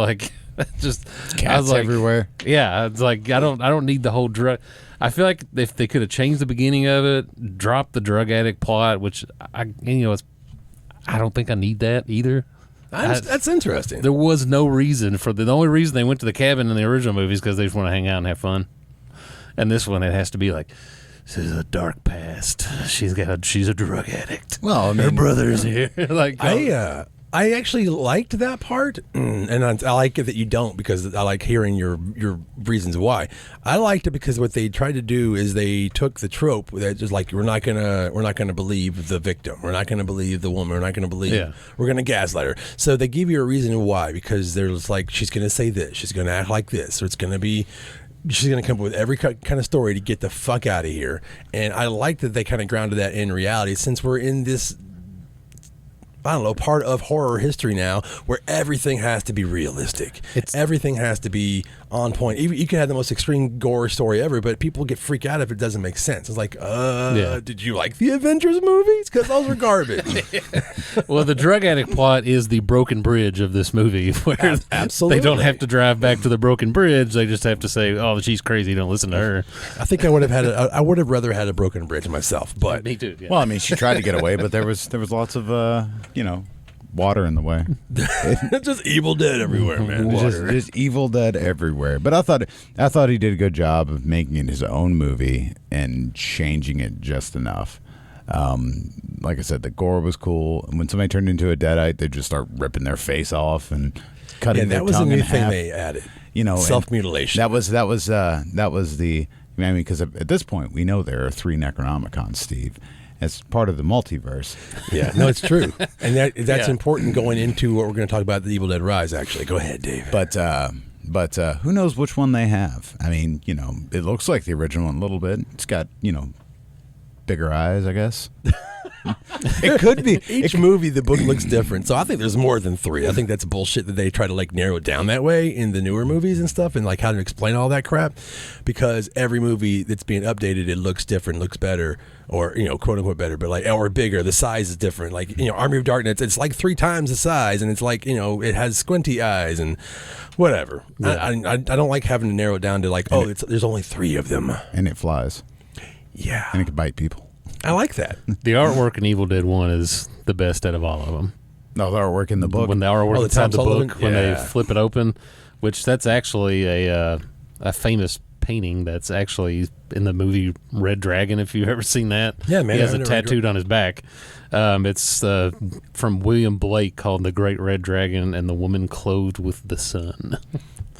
just Cats everywhere. Yeah, it's I don't need the whole drug. I feel like if they could have changed the beginning of it, dropped the drug addict plot, which I don't think I need that either. That's interesting. There was no reason for the only reason they went to the cabin in the original movies because they just want to hang out and have fun. And this one, it has to be this is a dark past. She's a drug addict. Well, I mean, her brother's here. I actually liked that part, and I like it that you don't, because I like hearing your reasons why. I liked it because what they tried to do is they took the trope that just we're not gonna believe the victim, we're not gonna believe the woman, we're not gonna believe, we're gonna gaslight her. So they give you a reason why, because there's she's gonna say this, she's gonna act like this, or it's gonna be. She's going to come up with every kind of story to get the fuck out of here. And I like that they kind of grounded that in reality, since we're in this, I don't know, part of horror history now where everything has to be realistic. Everything has to be on point. Even you can have the most extreme gore story ever, but people get freaked out if it doesn't make sense. It's like, did you like the Avengers movies? Because those are garbage. Well, the drug addict plot is the broken bridge of this movie, where Absolutely. they don't have to drive back to the broken bridge. They just have to say, "Oh, she's crazy. Don't listen to her." I think I would have rather had a broken bridge myself. But Me too. Yeah. Well, I mean, she tried to get away, but there was lots of water in the way. just Evil Dead everywhere, man. Just Evil Dead everywhere. But I thought he did a good job of making it his own movie and changing it just enough. Like I said, the gore was cool. And when somebody turned into a deadite, they just start ripping their face off and cutting their tongue in half. That was a new thing they added. Self-mutilation. That was the. I mean, because at this point we know there are 3 Necronomicons, Steve. As part of the multiverse. Yeah, no, it's true. And that's important going into what we're going to talk about, the Evil Dead Rise, actually. Go ahead, Dave. But who knows which one they have? I mean, it looks like the original one a little bit. It's got, bigger eyes, I guess. It could be. Each movie, the book looks different. So I think there's more than 3. I think that's bullshit that they try to narrow it down that way in the newer movies and stuff, and how to explain all that crap. Because every movie that's being updated, it looks different, looks better, or quote unquote better, but or bigger. The size is different. Army of Darkness, it's 3 times the size, and it's it has squinty eyes and whatever. Yeah. I don't like having to narrow it down to there's only 3 of them, and it flies. Yeah, and it can bite people. I like that. The artwork in Evil Dead 1 is the best out of all of them. No, the artwork in the book. When the artwork inside the book, when they flip it open, which that's actually a famous painting that's actually in the movie Red Dragon, if you've ever seen that. Yeah, man. He has it tattooed on his back. It's from William Blake, called The Great Red Dragon and the Woman Clothed with the Sun.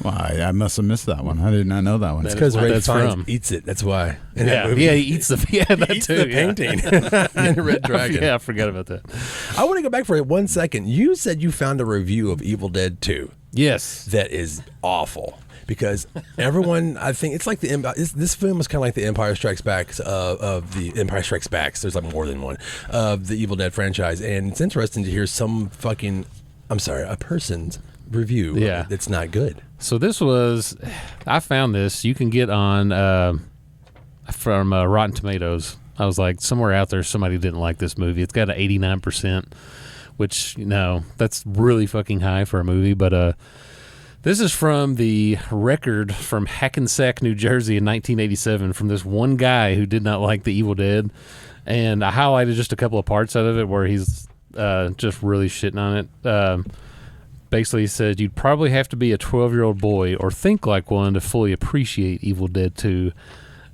Well, I must have missed that one. I did not know that one. It's because Ray Fiennes eats it. That's why. He eats the painting. Red Dragon. Yeah, I forgot about that. I want to go back for 1 second. You said you found a review of Evil Dead 2. Yes. That is awful. Because everyone, I think it's like this film is kind of like the Empire Strikes Back of the Empire Strikes Backs. There's more than one of the Evil Dead franchise, and it's interesting to hear a person's review. Yeah, it's not good. So I found this. You can get on from Rotten Tomatoes. I was like, somewhere out there, somebody didn't like this movie. It's got an 89%, which that's really fucking high for a movie, but. This is from the record from Hackensack, New Jersey in 1987 from this one guy who did not like the Evil Dead. And I highlighted just a couple of parts out of it where he's just really shitting on it. Basically, he said, "You'd probably have to be a 12-year-old boy or think like one to fully appreciate Evil Dead 2.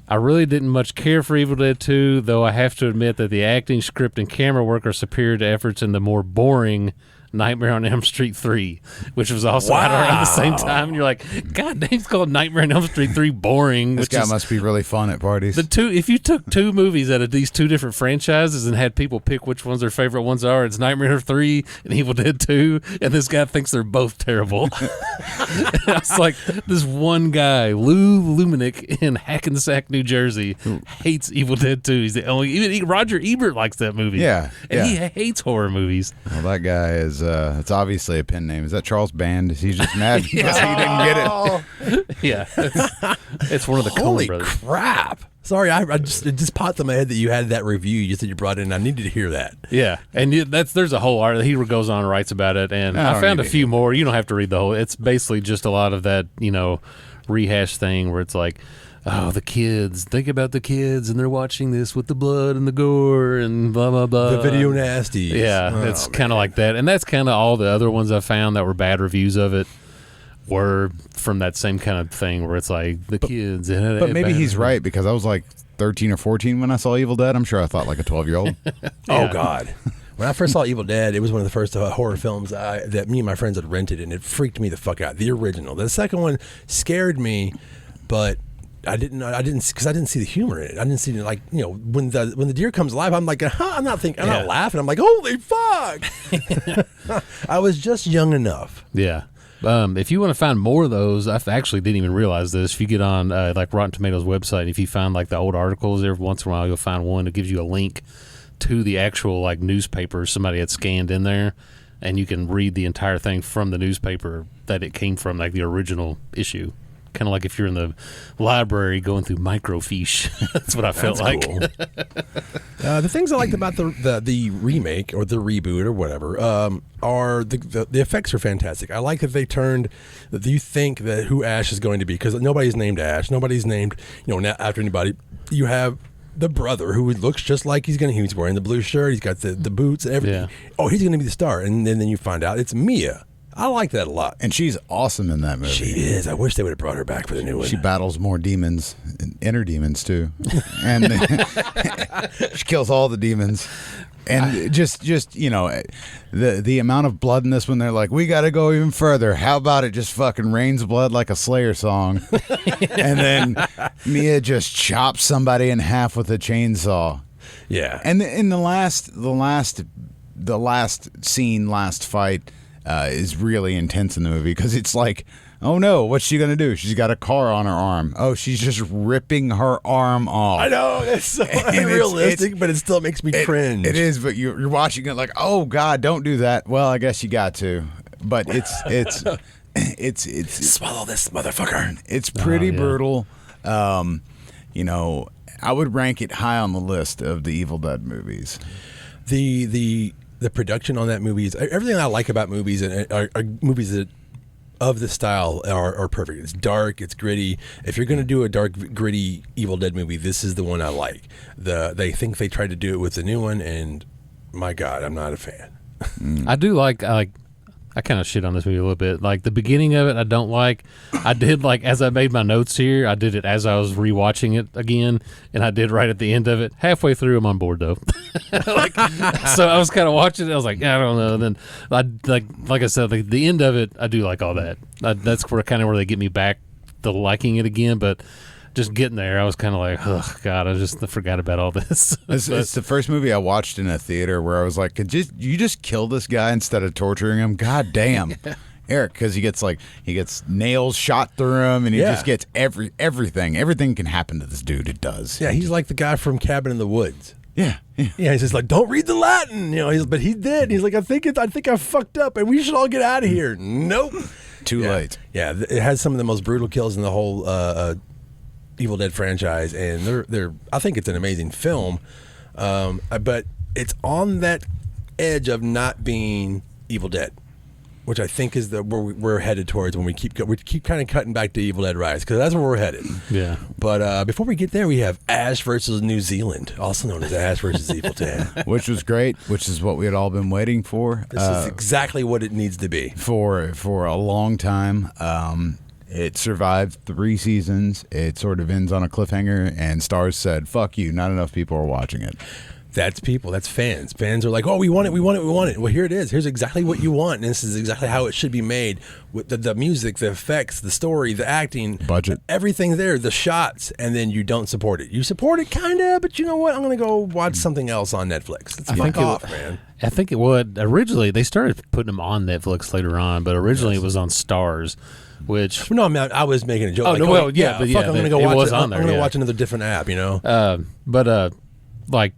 I really didn't much care for Evil Dead 2, though I have to admit that the acting, script, and camera work are superior to efforts in the more boring Nightmare on Elm Street 3, which was also out around the same time. And you're like, God damn, it's called Nightmare on Elm Street 3 boring. This guy must be really fun at parties. If you took 2 movies out of these 2 different franchises and had people pick which ones their favorite ones are, it's Nightmare 3 and Evil Dead 2, and this guy thinks they're both terrible. It's like this one guy, Lou Lumenick in Hackensack, New Jersey, hates Evil Dead 2. He's the only. Even Roger Ebert likes that movie. Yeah, and he hates horror movies. Well, that guy is. It's obviously a pen name. Is that Charles Band? Is he just mad because he didn't get it? Yeah, it's one of the Coen brothers. Holy crap! Sorry, it just popped in my head that you had that review you said you brought in. I needed to hear that. Yeah, and there's a whole article. He goes on and writes about it, and I found a few more. You don't have to read the whole. It's basically just a lot of that, rehash thing where it's like, oh, the kids, think about the kids, and they're watching this with the blood and the gore and blah, blah, blah. The video nasty. Yeah, it's kind of like that. And that's kind of all the other ones I found that were bad reviews of it were from that same kind of thing where it's like the kids. But maybe he's right, because I was like 13 or 14 when I saw Evil Dead. I'm sure I thought like a 12-year-old. Oh, God. When I first saw Evil Dead, it was one of the first horror films that me and my friends had rented, and it freaked me the fuck out. The original. The second one scared me, but I didn't because I didn't see the humor in it. I didn't see when the deer comes alive, I'm like, I'm not laughing. I'm like, holy fuck! I was just young enough. Yeah. If you want to find more of those, I actually didn't even realize this. If you get on Rotten Tomatoes website, if you find the old articles, every once in a while you'll find one that gives you a link to the actual newspaper somebody had scanned in there, and you can read the entire thing from the newspaper that it came from, the original issue. kind of like if you're in the library going through microfiche. That's what I felt like. Cool. The things I liked about the remake or the reboot or whatever are the effects are fantastic. I like that they turned that you think that who Ash is going to be, because nobody's named Ash, nobody's named after anybody. You have the brother who looks just like he's wearing the blue shirt, he's got the boots and everything. Yeah. Oh, he's going to be the star, and then you find out it's Mia. I like that a lot. And she's awesome in that movie. She is. I wish they would have brought her back for the new one. She battles more demons, inner demons too. And she kills all the demons. And just the amount of blood in this one, they're like, we got to go even further. How about it just fucking rains blood like a Slayer song? And then Mia just chops somebody in half with a chainsaw. Yeah. And in the last scene, last fight, is really intense in the movie, because it's like, oh no, what's she gonna do? She's got a car on her arm. Oh, she's just ripping her arm off. I know, it's so unrealistic, but it still makes me cringe. It is, but you're watching it like, oh God, don't do that. Well, I guess you got to, but it's swallow this motherfucker. It's pretty brutal. I would rank it high on the list of the Evil Dead movies. The production on that movie is everything I like about movies, and are movies that of this style are perfect. It's dark, it's gritty. If you're going to do a dark, gritty Evil Dead movie, this is the one I like. They think they tried to do it with the new one, and my God, I'm not a fan. I do like I kind of shit on this movie a little bit. Like the beginning of it, I don't like. I did like as I made my notes here. I did it as I was rewatching it again, and I did right at the end of it. Halfway through, I'm on board though. So I was kind of watching it. I was like, I don't know. And then like I said, the end of it, I do like all that. That's where they get me back to liking it again. But just getting there, I was kind of like, oh God, I forgot about all this. It's the first movie I watched in a theater where I was like, could you just kill this guy instead of torturing him? God damn. Eric, because he gets nails shot through him, and he just gets everything can happen to this dude. It does. Yeah, he's like the guy from Cabin in the Woods. Yeah. He's just like, don't read the Latin, but he did. He's like, I think I fucked up, and we should all get out of here. Nope. Too late. Yeah, it has some of the most brutal kills in the whole Evil Dead franchise, and they're I think it's an amazing film, but it's on that edge of not being Evil Dead, which I think is where we're headed towards when we keep kind of cutting back to Evil Dead Rise, because that's where we're headed. Yeah. But before we get there, we have Ash versus New Zealand, also known as Ash versus Evil Dead, which was great, which is what we had all been waiting for. This is exactly what it needs to be for a long time. It survived 3 seasons. It sort of ends on a cliffhanger, and Starz said, fuck you, not enough people are watching it. That's people. That's fans. Fans are like, oh, we want it. Well, here it is. Here's exactly what you want, and this is exactly how it should be made. With the music, the effects, the story, the acting. Budget. Everything's there, the shots, and then you don't support it. You support it, kind of, but you know what? I'm going to go watch something else on Netflix. Fuck off, man. I think it would. Originally, they started putting them on Netflix later on, but originally it was on Starz. Which no, I was making a joke. Oh, like, no, well, yeah, but fuck, I'm gonna go watch it. I'm gonna yeah. watch another different app, But like,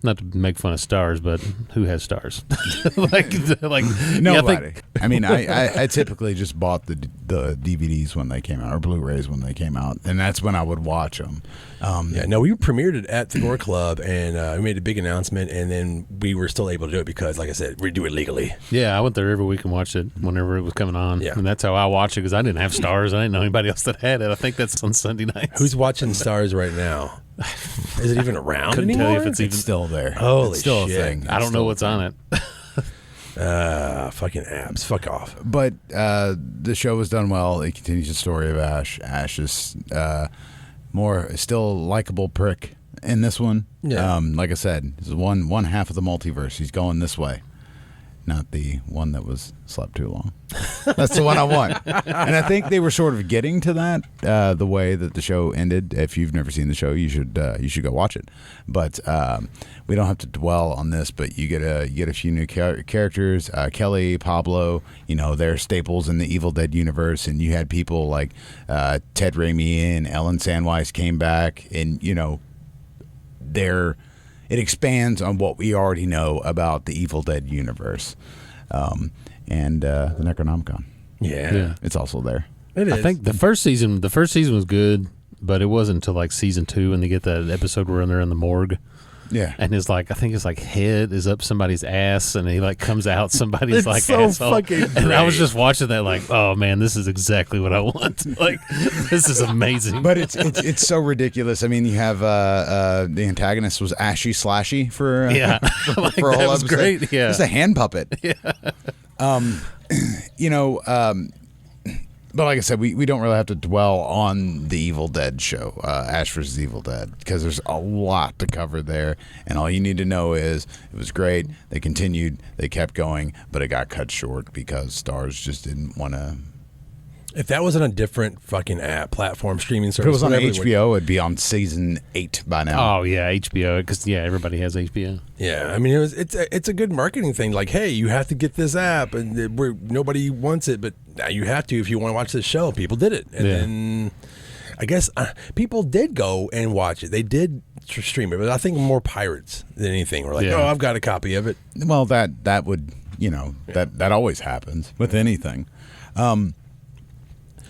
not to make fun of Starz, but who has Starz? like nobody. I typically just bought the DVDs when they came out, or Blu-rays when they came out, and that's when I would watch them. We premiered it at the Gore Club, and we made a big announcement, and then we were still able to do it because, like I said, we do it legally. Yeah, I went there every week and watched it whenever it was coming on. Yeah. And that's how I watched it, because I didn't have Starz. I didn't know anybody else that had it. I think that's on Sunday nights. Who's watching Starz right now? Is it even around Couldn't anymore? Tell you if it's even still there. Holy it's still shit. a thing. I don't know what's on it. Fucking apps. Fuck off. But the show was done well. It continues the story of Ash. Ash is still a likable prick in this one. Yeah. Like I said, this is one half of the multiverse. He's going this way. Not the one that was slept too long. That's the one I want. And I think they were sort of getting to that the way that the show ended. If you've never seen the show, you should go watch it. But we don't have to dwell on this. But you get a few new characters. Kelly, Pablo, they're staples in the Evil Dead universe. And you had people like Ted Raimi and Ellen Sandweiss came back, and it expands on what we already know about the Evil Dead universe. And the Necronomicon. Yeah. It's also there. It is. I think the first season was good, but it wasn't until like season 2 when they get that episode where they're in the morgue. Yeah. And his I think his head is up somebody's ass, and he comes out somebody's It's so asshole. fucking And I was great. just watching that oh man, this is exactly what I want. This is amazing. But it's so ridiculous. I mean, you have the antagonist was Ashy Slashy for Yeah. for a That whole was episode. great, yeah. Just a hand puppet. Yeah. But like I said, we don't really have to dwell on the Evil Dead show, Ash vs. Evil Dead, because there's a lot to cover there. And all you need to know is it was great. They continued. They kept going, but it got cut short because Stars just didn't want to. If that was on a different fucking app, platform, streaming service, If it was on whatever, HBO, it'd be on season 8 by now. Oh yeah, HBO, because everybody has HBO. yeah, I mean, it's a good marketing thing. Like, hey, you have to get this app, and nobody wants it, but now you have to if you want to watch this show. People did it, and then I guess people did go and watch it. They did stream it, but I think more pirates than anything were like, Yeah. oh, I've got a copy of it. Well, that would that always happens with anything.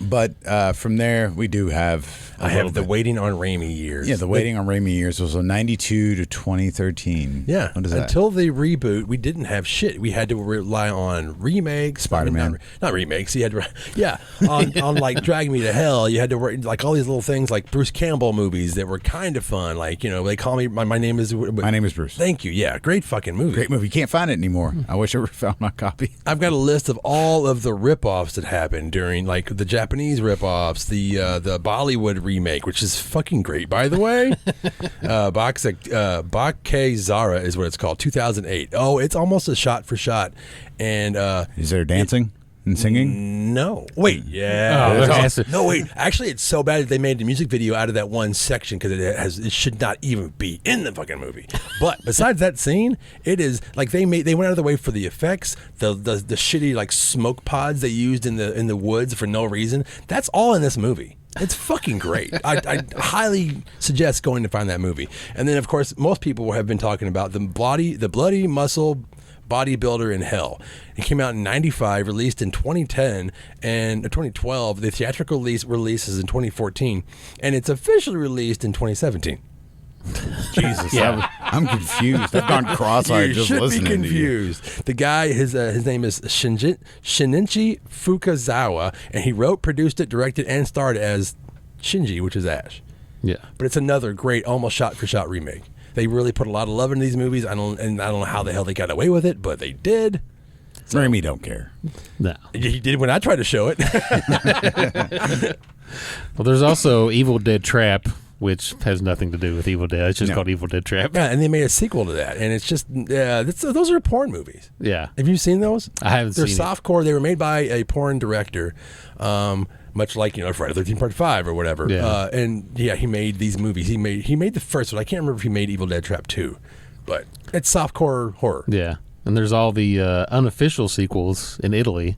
But from there, we do have. I have the Waiting on Raimi years. Yeah, the Waiting on Raimi years was from 92 to 2013. Yeah, What is that? until the reboot, we didn't have shit. We had to rely on remakes. Spider-Man. Not remakes. You had to, on like Drag Me to Hell. You had to work like all these little things like Bruce Campbell movies that were kind of fun. Like they call me. My name is. My name is Bruce. Thank you. Yeah, great fucking movie. Great movie. You can't find it anymore. I wish I ever found my copy. I've got a list of all of the ripoffs that happened during like the Japanese ripoffs, the Bollywood remake, which is fucking great, by the way. Bakke Zara is what it's called, 2008. Oh, it's almost a shot for shot. And Is there dancing and singing? no, wait, yeah, Oh, there has to- no, wait. Actually, it's so bad that they made the music video out of that one section because it should not even be in the fucking movie. But besides that scene, it is like they went out of the way for the effects, the shitty like smoke pods they used in the woods for no reason. That's all in this movie. It's fucking great. I highly suggest going to find that movie. And then, of course, most people have been talking about the bloody muscle bodybuilder in hell. It came out in 95, released in 2010 and 2012. The theatrical release is in 2014, and it's officially released in 2017. Jesus, Yeah. I'm confused. I've gone cross-eyed You just should be listening to you. confused. The guy, his name is Shinichi Fukazawa, and he wrote, produced it, directed, and starred as Shinji, which is Ash. Yeah. But it's another great, almost shot-for-shot remake. They really put a lot of love into these movies. I don't know how the hell they got away with it, but they did. Raimi don't care. No. He did when I tried to show it. Well, there's also Evil Dead Trap, which has nothing to do with Evil Dead. It's just called Evil Dead Trap. Yeah, and they made a sequel to that, and it's just those are porn movies. Yeah. Have you seen those? I haven't They're seen it. softcore. They were made by a porn director, much like Friday the 13th Part 5 or whatever. Yeah. And he made these movies. He made the first one. I can't remember if he made Evil Dead Trap 2, but it's softcore horror. Yeah. And there's all the unofficial sequels in Italy,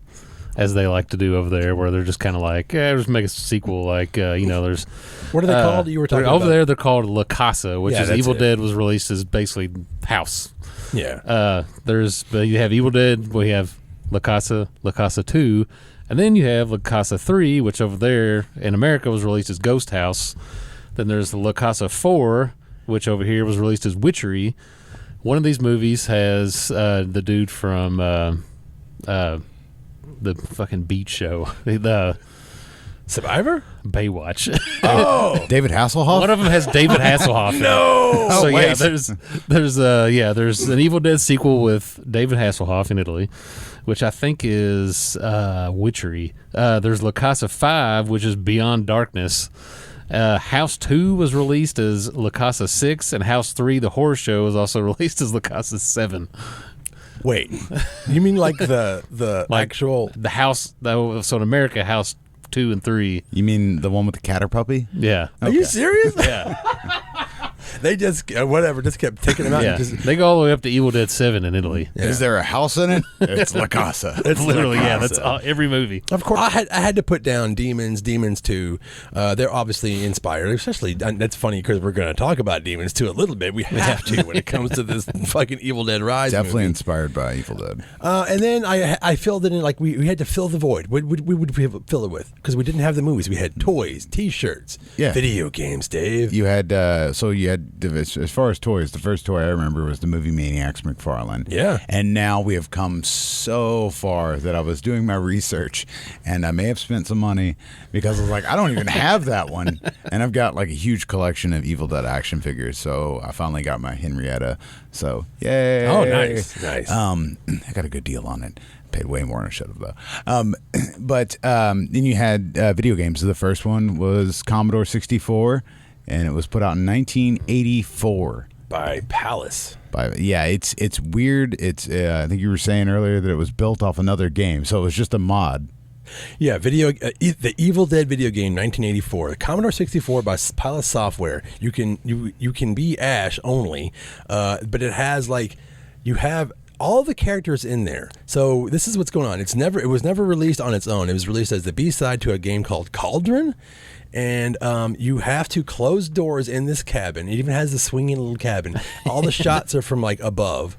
as they like to do over there, where they're just kind of like, just make a sequel. Like, there's. What are they called? You were talking over about? there. They're called La Casa, which Yeah, is that's Evil it. Dead was released as basically house. Yeah. You have Evil Dead. We have La Casa 2, and then you have La Casa 3, which over there in America was released as Ghost House. Then there's La Casa 4, which over here was released as Witchery. One of these movies has the dude from the fucking beach show, the Survivor? Baywatch. Oh, David Hasselhoff? One of them has David Hasselhoff. no. So wait. there's an Evil Dead sequel with David Hasselhoff in Italy, which I think is Witchery. There's La Casa 5, which is Beyond Darkness. House 2 was released as La Casa 6, and House 3, the horror show, was also released as La Casa 7. Wait, you mean like the actual? The house, so in America, House 2 and 3. You mean the one with the cat or puppy? Yeah. Are you serious? Yeah. They just just kept taking them out. Yeah, And just, they go all the way up to Evil Dead 7 in Italy. Yeah. Is there a house in it? It's La Casa. It's literally, La yeah, Casa. that's every movie. Of course, I had to put down Demons 2. They're obviously inspired, especially, that's funny because we're going to talk about Demons 2 a little bit. We have to when it comes to this fucking Evil Dead Rise Definitely movie. inspired by Evil Dead. And then I filled it in, like we had to fill the void. What would we fill it with? Because we didn't have the movies. We had toys, T-shirts, video games, Dave. You had, as far as toys, the first toy I remember was the movie Maniacs McFarlane. Yeah. And now we have come so far that I was doing my research and I may have spent some money because I was like, I don't even have that one. And I've got like a huge collection of Evil Dead action figures. So I finally got my Henrietta. So, yay. Oh, nice. I got a good deal on it. Paid way more than I should have, though. But then you had video games. The first one was Commodore 64, and it was put out in 1984 by Palace. It's weird. It's I think you were saying earlier that it was built off another game, so it was just a mod. Yeah, the Evil Dead video game, 1984, the Commodore 64 by Palace Software. You can be Ash only, but it has you have all the characters in there. So this is what's going on. It was never released on its own. It was released as the B-side to a game called Cauldron. And you have to close doors in this cabin. It even has the swinging little cabin. All the shots are from above.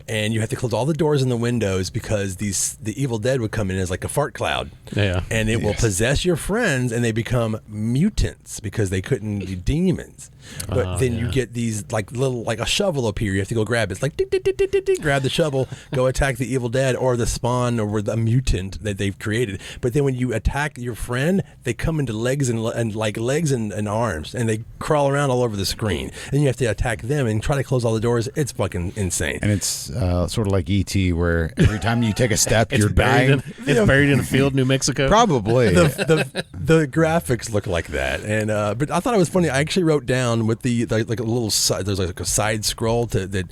And you have to close all the doors and the windows because the Evil Dead would come in as like a fart cloud. Yeah. And it will possess your friends and they become mutants because they couldn't be demons. But then you get these a shovel appear. You have to go grab it. It's like, grab the shovel, go attack the Evil Dead or the spawn or the mutant that they've created. But then when you attack your friend, they come into legs and arms and they crawl around all over the screen. And you have to attack them and try to close all the doors. It's fucking insane. And it's sort of like E.T. where every time you take a step, you're dying. It's buried in a field, New Mexico. Probably. The graphics look like that, and but I thought it was funny. I actually wrote down with the a little side. There's like a side scroll that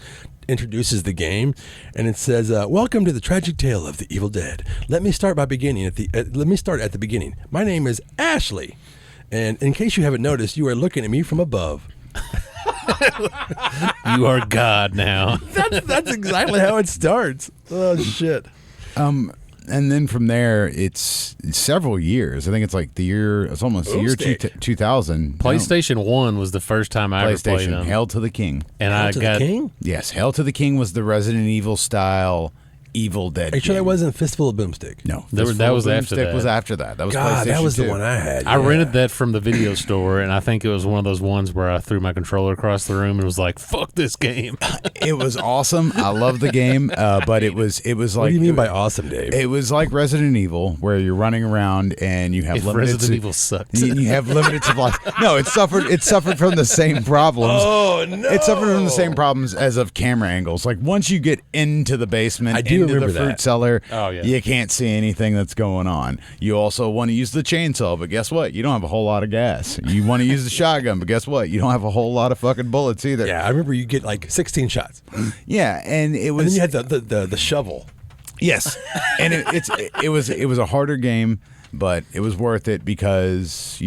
introduces the game, and it says, "Welcome to the tragic tale of the Evil Dead. Let me start at the beginning. My name is Ashley, and in case you haven't noticed, you are looking at me from above." You are God now. That's exactly how it starts. Oh shit. And then from there, it's several years. I think it's like it's almost the year 2000. PlayStation 1 was the first time I ever played them. Hail to the King. And Hail to the King? Yes, Hail to the King was the Resident Evil style Evil Dead. Are you sure game. that wasn't Fistful of Boomstick? No, that was after that. Was after that. That was God, PlayStation that was 2. the one I had. I rented that from the video store, and I think it was one of those ones where I threw my controller across the room and was like, "Fuck this game." It was awesome. I love the game, but it was like. What do you mean by awesome, Dave? It was like Resident Evil, where you're running around and you have If limited. Resident Evil sucked. You have limited supplies. No, it suffered from the same problems. Oh no! It suffered from the same problems as of camera angles. Like once you get into the basement, I do into remember the fruit that. cellar, Oh, yeah. you can't see anything that's going on. You also want to use the chainsaw, but guess what? You don't have a whole lot of gas. You want to use the shotgun, but guess what? You don't have a whole lot of fucking bullets either. Yeah, I remember you get like 16 shots. Yeah, and it was. And then you had the shovel. Yes, and it was a harder game, but it was worth it because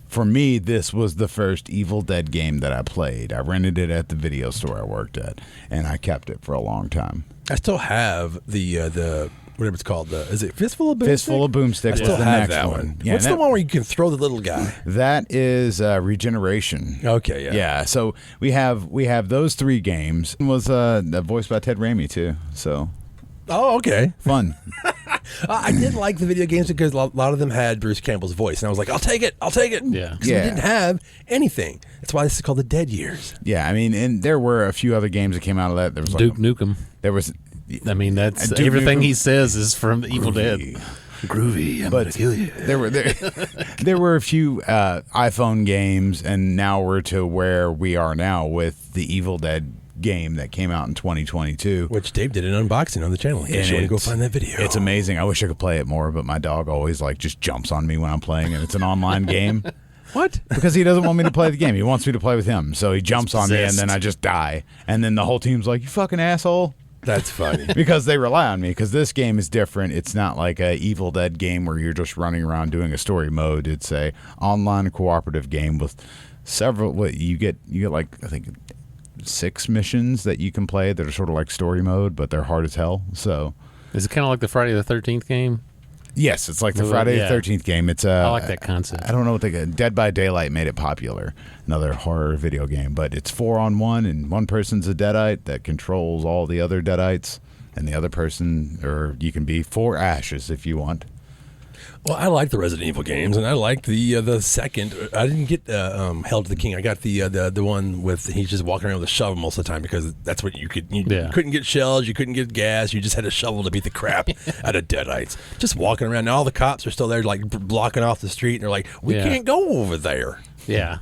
for me this was the first Evil Dead game that I played. I rented it at the video store I worked at, and I kept it for a long time. I still have the whatever it's called. Is it Fistful of Boomstick? Fistful of Boomstick I still was the have next that one. one. What's the one where you can throw the little guy? That is Regeneration. Okay, yeah. Yeah, so we have those 3 games. It was voiced by Ted Raimi too. So Oh, okay. fun. I did like the video games because a lot of them had Bruce Campbell's voice, and I was like, I'll take it. Yeah. Because we didn't have anything. That's why this is called the Dead Years. Yeah, I mean, and there were a few other games that came out of that. There was Duke Nukem. There was. I mean, that's Duke everything Nukem. he says is from Evil Dead. Groovy. I'm gonna kill you. There were a few iPhone games, and now we're to where we are now with the Evil Dead game that came out in 2022. Which Dave did an unboxing on the channel. In case you want to go find that video. It's amazing. I wish I could play it more, but my dog always just jumps on me when I'm playing, and it's an online game. What? Because he doesn't want me to play the game. He wants me to play with him. So he jumps on me, and possessed. then I just die. And then the whole team's like, "You fucking asshole." That's funny. Because they rely on me, because this game is different. It's not like a Evil Dead game where you're just running around doing a story mode. It's a online cooperative game with several. What you get like I think 6 missions that you can play that are sort of like story mode, but they're hard as hell. So Is it kind of like the Friday the 13th game? yes, it's like the Friday the 13th game. It's I like that concept. I don't know what Dead by Daylight made it popular. Another horror video game, but it's 4-on-1, and one person's a Deadite that controls all the other Deadites, and the other person, or you can be 4 ashes if you want. Well, I like the Resident Evil games, and I liked the second. I didn't get Hell to the King. I got the one with he's just walking around with a shovel most of the time because that's what you could. You couldn't get shells, you couldn't get gas. You just had a shovel to beat the crap out of Deadites. Just walking around. Now all the cops are still there, like blocking off the street, and they're like, "We can't go over there. Yeah,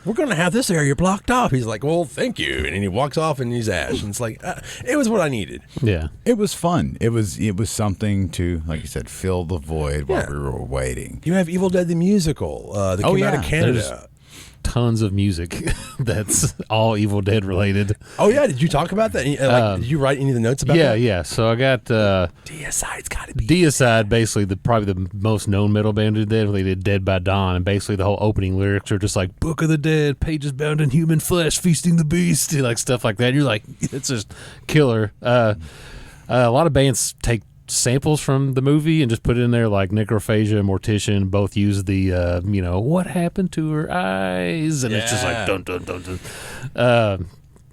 We're going to have this area blocked off." He's like, "Well, thank you," and then he walks off and he's ash. And it's like it was what I needed. yeah. It was fun. It was something to, like you said, fill the void while we were waiting. You have Evil Dead the musical that came out of Canada. There's tons of music that's all Evil Dead related. Oh yeah, did you talk about that? Did you write any of the notes about that? Yeah. So I got Deicide's got to be Deicide, basically probably the most known metal band who did. They did Dead by Dawn, and basically the whole opening lyrics are just like "Book of the Dead, pages bound in human flesh, feasting the beast," like stuff like that. And you're like, it's just killer. A lot of bands take samples from the movie and just put it in there, like Necrophagia and Mortician both use the what happened to her eyes, and it's just like dun dun dun dun.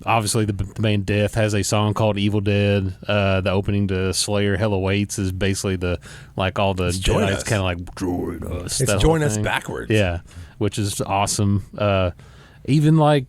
Obviously the band Death has a song called Evil Dead. The opening to Slayer Hell Awaits is basically all the Deadites kind of like join us. It's join us backwards. Yeah, which is awesome. Even like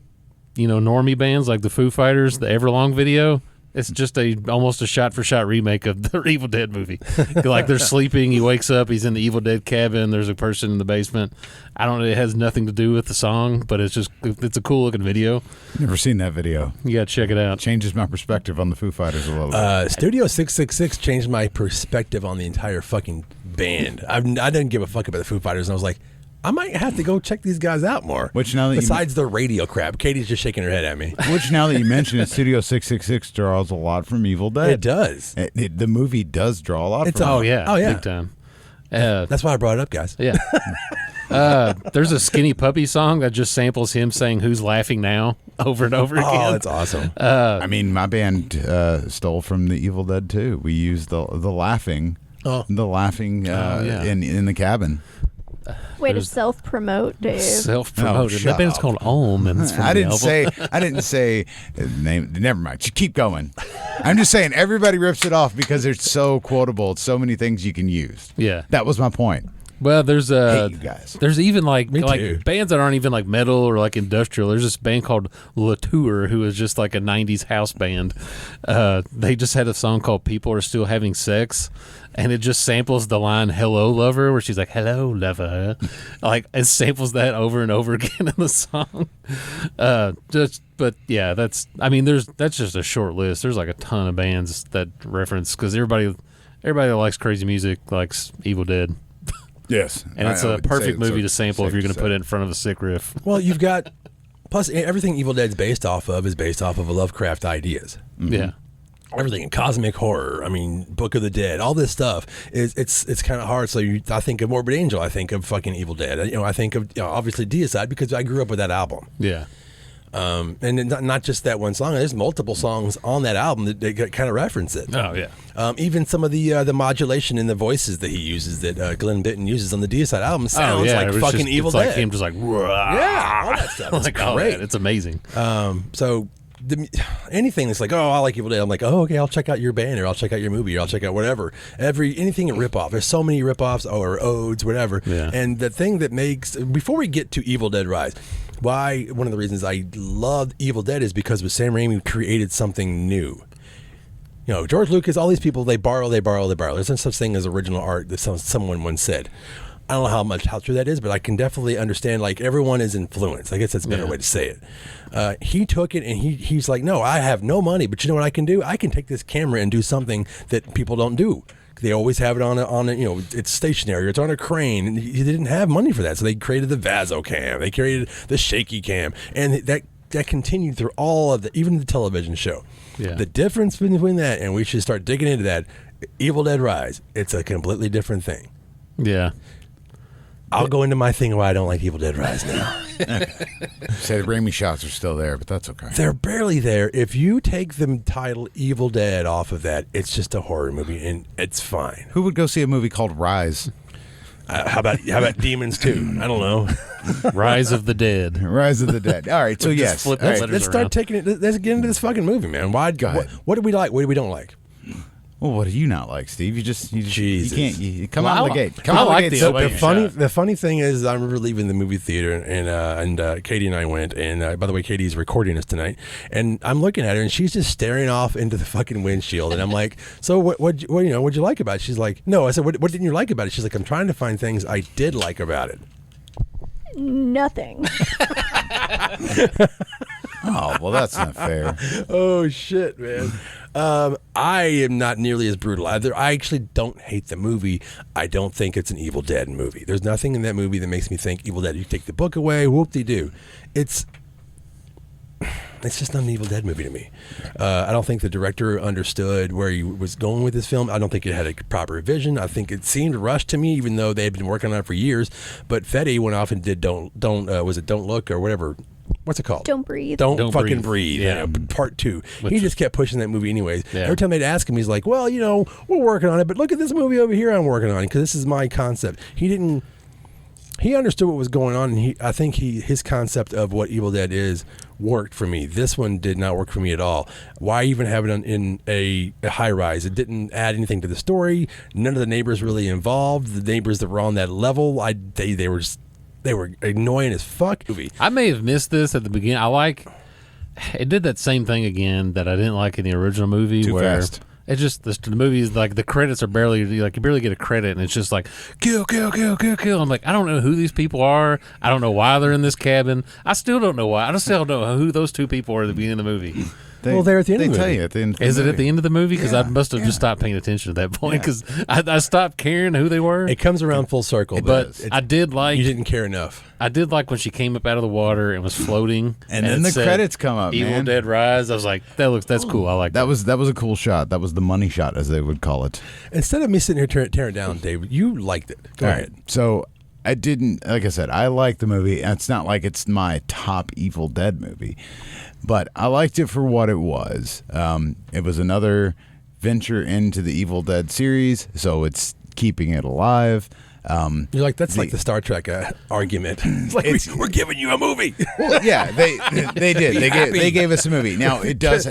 normie bands like the Foo Fighters, the Everlong video, it's just almost a shot-for-shot remake of the Evil Dead movie. Like they're sleeping, he wakes up, he's in the Evil Dead cabin, there's a person in the basement. I don't know, it has nothing to do with the song, but it's a cool-looking video. Never seen that video. You got to check it out. Changes my perspective on the Foo Fighters a little bit. Studio 666 changed my perspective on the entire fucking band. I didn't give a fuck about the Foo Fighters, and I was like, I might have to go check these guys out more. Which now that besides the radio crap, Katie's just shaking her head at me. Which now that you mention it, Studio 666 draws a lot from Evil Dead. It does. The movie does draw a lot from it. Oh yeah, big time. That's why I brought it up, guys. Yeah. There's a Skinny Puppy song that just samples him saying "Who's laughing now" over and over again. Oh, that's awesome. I mean, my band stole from the Evil Dead too. We used the laughing, in the cabin. Way to self-promote, Dave. Self-promoted. Oh, That band's called Om, and it's from I the didn't say name. Never mind. Just keep going. I'm just saying everybody rips it off because it's so quotable. It's so many things you can use. Yeah. That was my point. Well, there's Hate you guys. There's even like too. bands that aren't even like metal or like industrial. There's this band called Latour who is just like a 90s house band. They just had a song called "People Are Still Having Sex," and it just samples the line "Hello Lover," where she's like "Hello Lover," like it samples that over and over again in the song. But yeah, that's just a short list. There's like a ton of bands that reference because everybody that likes crazy music likes Evil Dead. Yes. And it's a perfect movie to sample if you're going to put it in front of a sick riff. Well, you've got plus everything Evil Dead's based off of is based off of a Lovecraft ideas. Mm-hmm. Yeah. Everything cosmic horror. I mean, Book of the Dead. All this stuff it's kind of hard. So I think of Morbid Angel. I think of fucking Evil Dead. I think of obviously Deicide because I grew up with that album. Yeah. And not just that one song. There's multiple songs on that album that kind of reference it. Oh yeah. Even some of the modulation in the voices that he uses that Glenn Benton uses on the Deicide album sounds like fucking Evil Dead. It's like him just like yeah, all that stuff. It's like, great. It's amazing. So anything that's like, oh, I like Evil Dead, I'm like, oh, okay, I'll check out your band or I'll check out your movie or I'll check out whatever. Anything a ripoff. There's so many ripoffs or odes, whatever. Yeah. And the thing that makes before we get to Evil Dead Rise. One of the reasons I loved Evil Dead is because with Sam Raimi created something new. George Lucas, all these people, they borrow. There's no such thing as original art that someone once said. I don't know how true that is, but I can definitely understand, like, everyone is influenced. I guess that's a better way to say it. He took it and he's like, no, I have no money, but you know what I can do? I can take this camera and do something that people don't do. They always have it on a it's stationary, it's on a crane, and he didn't have money for that, so they created the Vaso cam, they created the shaky cam, and that continued through all of even the television show. Yeah. The difference between that, and we should start digging into that, Evil Dead Rise, it's a completely different thing. Yeah. I'll go into my thing why I don't like Evil Dead Rise now. Say the Raimi shots are still there, but that's okay. They're barely there. If you take the title Evil Dead off of that, it's just a horror movie, and it's fine. Who would go see a movie called Rise? How about Demons 2? I don't know. Rise of the Dead. Rise of the Dead. All right, so yes. flip All right. letters Let's start around. taking it. Let's get into this fucking movie, man. Why? Go ahead. What do we like? What do we don't like? Well, what do you not like, Steve? You Jesus. can't. You come Well, out of the I gate. like- Come I out like of the the gate. opening. The funny thing is, I remember leaving the movie theater, and Katie and I went. And by the way, Katie's recording us tonight. And I'm looking at her, and she's just staring off into the fucking windshield. And I'm like, "So what'd you like about it?" She's like, "No." I said, "What didn't you like about it?" She's like, "I'm trying to find things I did like about it." Nothing. Oh, well, that's not fair. Oh shit, man. I am not nearly as brutal either. I actually don't hate the movie. I don't think it's an Evil Dead movie. There's nothing in that movie that makes me think Evil Dead. You take the book away, whoop-de-doo. It's just not an Evil Dead movie to me. I don't think the director understood where he was going with this film. I don't think it had a proper vision. I think it seemed rushed to me, even though they had been working on it for years. But Fetty went off and did Don't Look or whatever. What's it called? Don't breathe. Don't fucking breathe. Yeah. Part 2. Which He just kept pushing that movie anyways. Yeah. Every time they'd ask him, he's like, well, we're working on it, but look at this movie over here I'm working on because this is my concept. He understood what was going on, and I think his concept of what Evil Dead is worked for me. This one did not work for me at all. Why even have it in a high rise? It didn't add anything to the story. None of the neighbors really involved. The neighbors that were on that level, they were annoying as fuck. I may have missed this at the beginning. It did that same thing again that I didn't like in the original movie. Too where fast. It's just the movie is like the credits are barely like you barely get a credit, and it's just like kill. I'm like, I don't know who these people are. I don't know why they're in this cabin. I still don't know why. I still don't know who those two people are at the beginning of the movie. They're at the end of the tell movie. you at the end. Is it at the end of the movie? Because I must have yeah. just stopped paying attention at that point because I stopped caring who they were. It comes around full circle, but I did like you didn't care enough. I did like when she came up out of the water and was floating, And then it the said, credits come up, Evil man. Dead Rise. I was like, that's cool. I like That was a cool shot. That was the money shot, as they would call it. Instead of me sitting here tearing down, Dave, you liked it. Go All ahead. right. So I didn't, like I said, I liked the movie. And it's not like it's my top Evil Dead movie, but I liked it for what it was. It was another venture into the Evil Dead series, so it's keeping it alive. You're like, that's like the Star Trek argument. It's like, we're giving you a movie. Well, yeah, they did. They gave us a movie. Now it does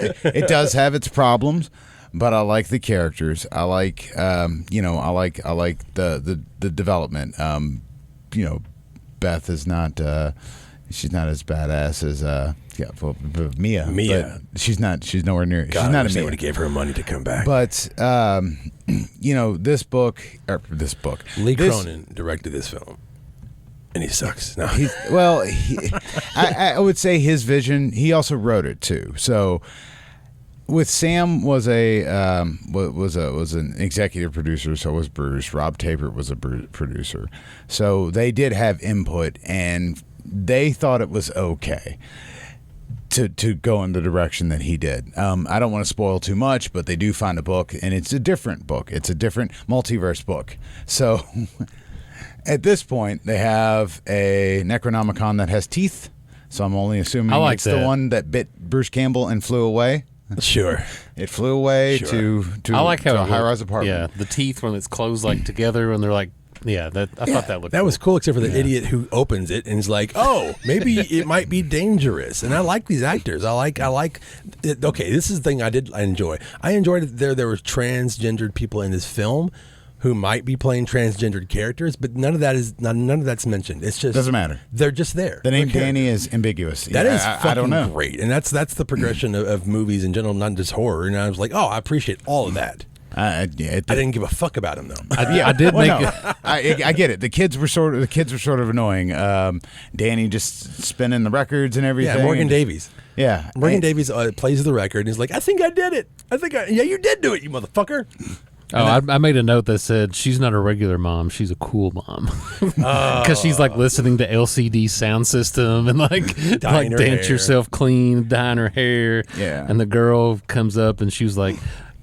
have its problems, but I like the characters. I like I like the development. Beth is not she's not as badass as Mia. But she's nowhere near. God, she's not a they Mia. would have gave her money to come back. But this book. Lee Cronin directed this film, and he sucks. No, I would say his vision. He also wrote it too. So, with Sam was an executive producer. So was Bruce. Rob Tapert was a producer. So they did have input, and they thought it was okay to go in the direction that he did. I don't want to spoil too much, but they do find a book, and it's a different book. It's a different multiverse book. So at this point, they have a Necronomicon that has teeth. So I'm only assuming it's the one that bit Bruce Campbell and flew away. Sure. It flew away to I like how a it high-rise looked. apartment. Yeah, the teeth when it's closed like together and they're like, I thought that looked. That cool. was cool, except for the idiot who opens it and is like, "Oh, maybe it might be dangerous." And I like these actors. I like. It. Okay, this is the thing I enjoy. I enjoyed it. There were transgendered people in this film who might be playing transgendered characters, but none of that's mentioned. It's just Doesn't matter. They're just there. The name They're Danny is ambiguous. That is fucking I don't know. great, and that's the progression of movies in general, not just horror. And I was like, I appreciate all of that. I didn't give a fuck about him though. I did make it. I get it. The kids were sort of annoying. Danny just spinning the records and everything. Yeah, Morgan Davies. Yeah, Morgan Davies plays the record and he's like, I think I did it. Yeah, you did do it, you motherfucker. I made a note that said she's not a regular mom; she's a cool mom, because she's like listening to LCD sound system and like Dyeing her dance hair. yourself clean, dyeing her hair. Yeah. And the girl comes up and she was like,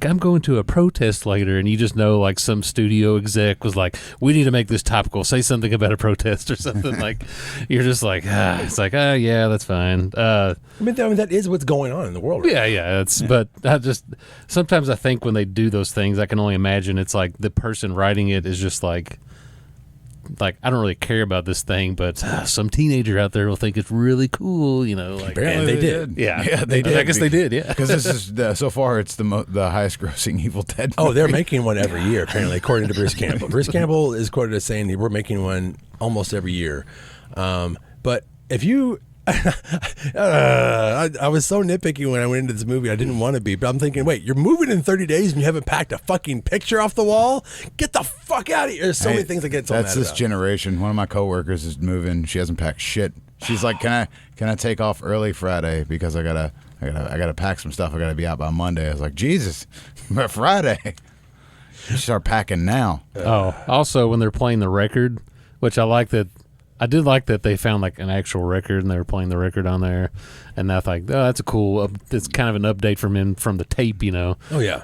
I'm going to a protest later, and you just know like some studio exec was like, we need to make this topical, say something about a protest or something. Like you're just like, it's like, yeah, that's fine. I mean that is what's going on in the world right now. But I just sometimes I think when they do those things, I can only imagine it's like the person writing it is just like I don't really care about this thing, but some teenager out there will think it's really cool, like apparently they did. Yeah, they did. I guess they did. Yeah, because this is so far it's the highest grossing Evil Dead movie. Oh, they're making one every year apparently, according to Bruce Campbell. Bruce Campbell is quoted as saying that we're making one almost every year. But if you I was so nitpicky when I went into this movie. I didn't want to be, but I'm thinking, wait, you're moving in 30 days and you haven't packed a fucking picture off the wall? Get the fuck out of here. There's so many things I get so mad about. That's this generation. One of my coworkers is moving. She hasn't packed shit. She's like, can I take off early Friday because I gotta pack some stuff. I gotta be out by Monday. I was like, Jesus, but Friday. You start packing now. Also when they're playing the record, which I did like that they found like an actual record and they were playing the record on there, and I thought, that's a cool. It's kind of an update from the tape, Oh yeah.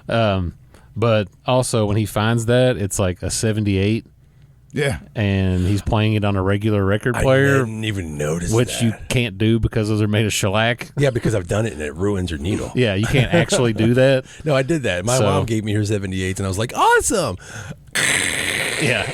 But also when he finds that, it's like a 78. Yeah. And he's playing it on a regular record player. I didn't even notice which that. you can't do because those are made of shellac. Yeah, because I've done it and it ruins your needle. Yeah, you can't actually do that. No, I did that. My mom gave me her 78s and I was like, awesome. Yeah.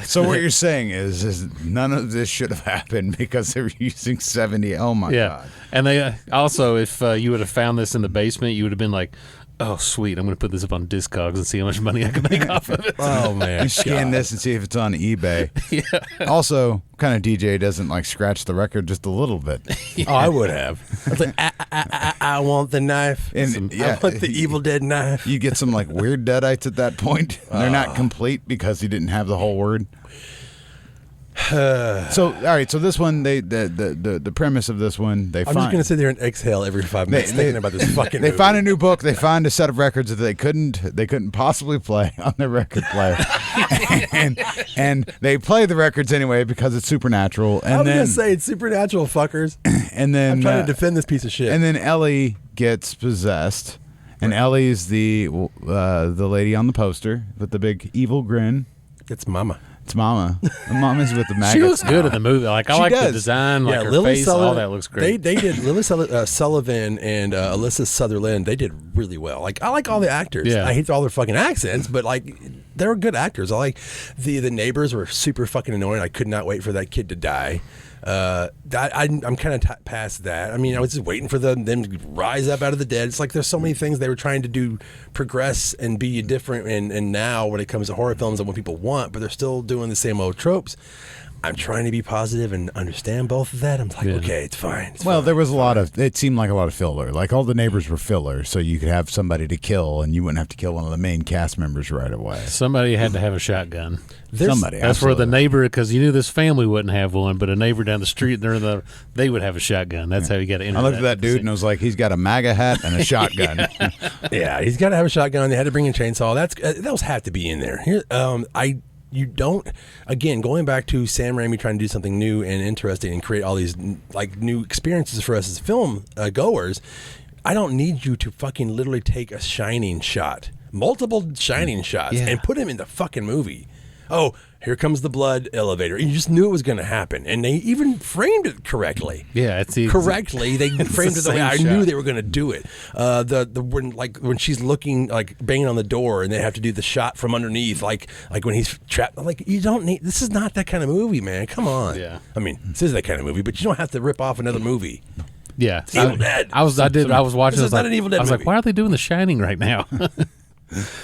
So what you're saying is none of this should have happened because they were using 70. Oh my God. And they also, if you would have found this in the basement, you would have been like, oh sweet, I'm going to put this up on Discogs and see how much money I can make off of it. Oh man. You scan this and see if it's on eBay. Yeah. Also, what kind of DJ doesn't like scratch the record just a little bit? Yeah. Oh, I would have. I was like, I want the knife. And I want the Evil Dead knife. You get some like weird deadites at that point. They're not complete because you didn't have the whole word. So all right, so this one, the premise of this one, I'm just gonna sit there and exhale every 5 minutes thinking about this fucking movie. They find a new book, they find a set of records that they couldn't possibly play on their record player, and they play the records anyway because it's supernatural. And I'm gonna say it's supernatural, fuckers. And then I'm trying to defend this piece of shit. And then Ellie gets possessed, and Ellie's the lady on the poster with the big evil grin. It's Mama. It's Mama. Mama's with the maggots. She looks good in the movie. Like I like the design, like her Lily face, all that looks great. They did. Lily Sullivan and Alyssa Sutherland. They did really well. Like I like all the actors. Yeah. I hate all their fucking accents, but like they were good actors. I like the neighbors were super fucking annoying. I could not wait for that kid to die. I'm kind of past that. I mean, I was just waiting for them to rise up out of the dead. It's like there's so many things they were trying to do, progress and be different. And now when it comes to horror films and what people want, but they're still doing the same old tropes. I'm trying to be positive and understand both of that. I'm like, okay, it's fine. Well, there was it seemed like a lot of filler. Like all the neighbors were filler, so you could have somebody to kill and you wouldn't have to kill one of the main cast members right away. Somebody had to have a shotgun. That's where the neighbor, because you knew this family wouldn't have one, but a neighbor down the street, they would have a shotgun. That's how you got to enter. I looked at that dude and I was like, he's got a MAGA hat and a shotgun. Yeah, he's got to have a shotgun. They had to bring in chainsaw. Those have to be in there. Here, you don't, again, going back to Sam Raimi trying to do something new and interesting and create all these like new experiences for us as film goers. I don't need you to fucking literally take a Shining shot, multiple Shining shots, and put him in the fucking movie. Oh, here comes the blood elevator. You just knew it was going to happen, and they even framed it correctly. Yeah, it's correctly. They framed it the way I knew they were going to do it. When she's looking, like banging on the door, and they have to do the shot from underneath, like when he's trapped. Like you don't need. This is not that kind of movie, man. Come on. Yeah. I mean, this is that kind of movie, but you don't have to rip off another movie. Yeah, it's Evil Dead. I was watching. This is not an Evil Dead movie. I was like, why are they doing The Shining right now?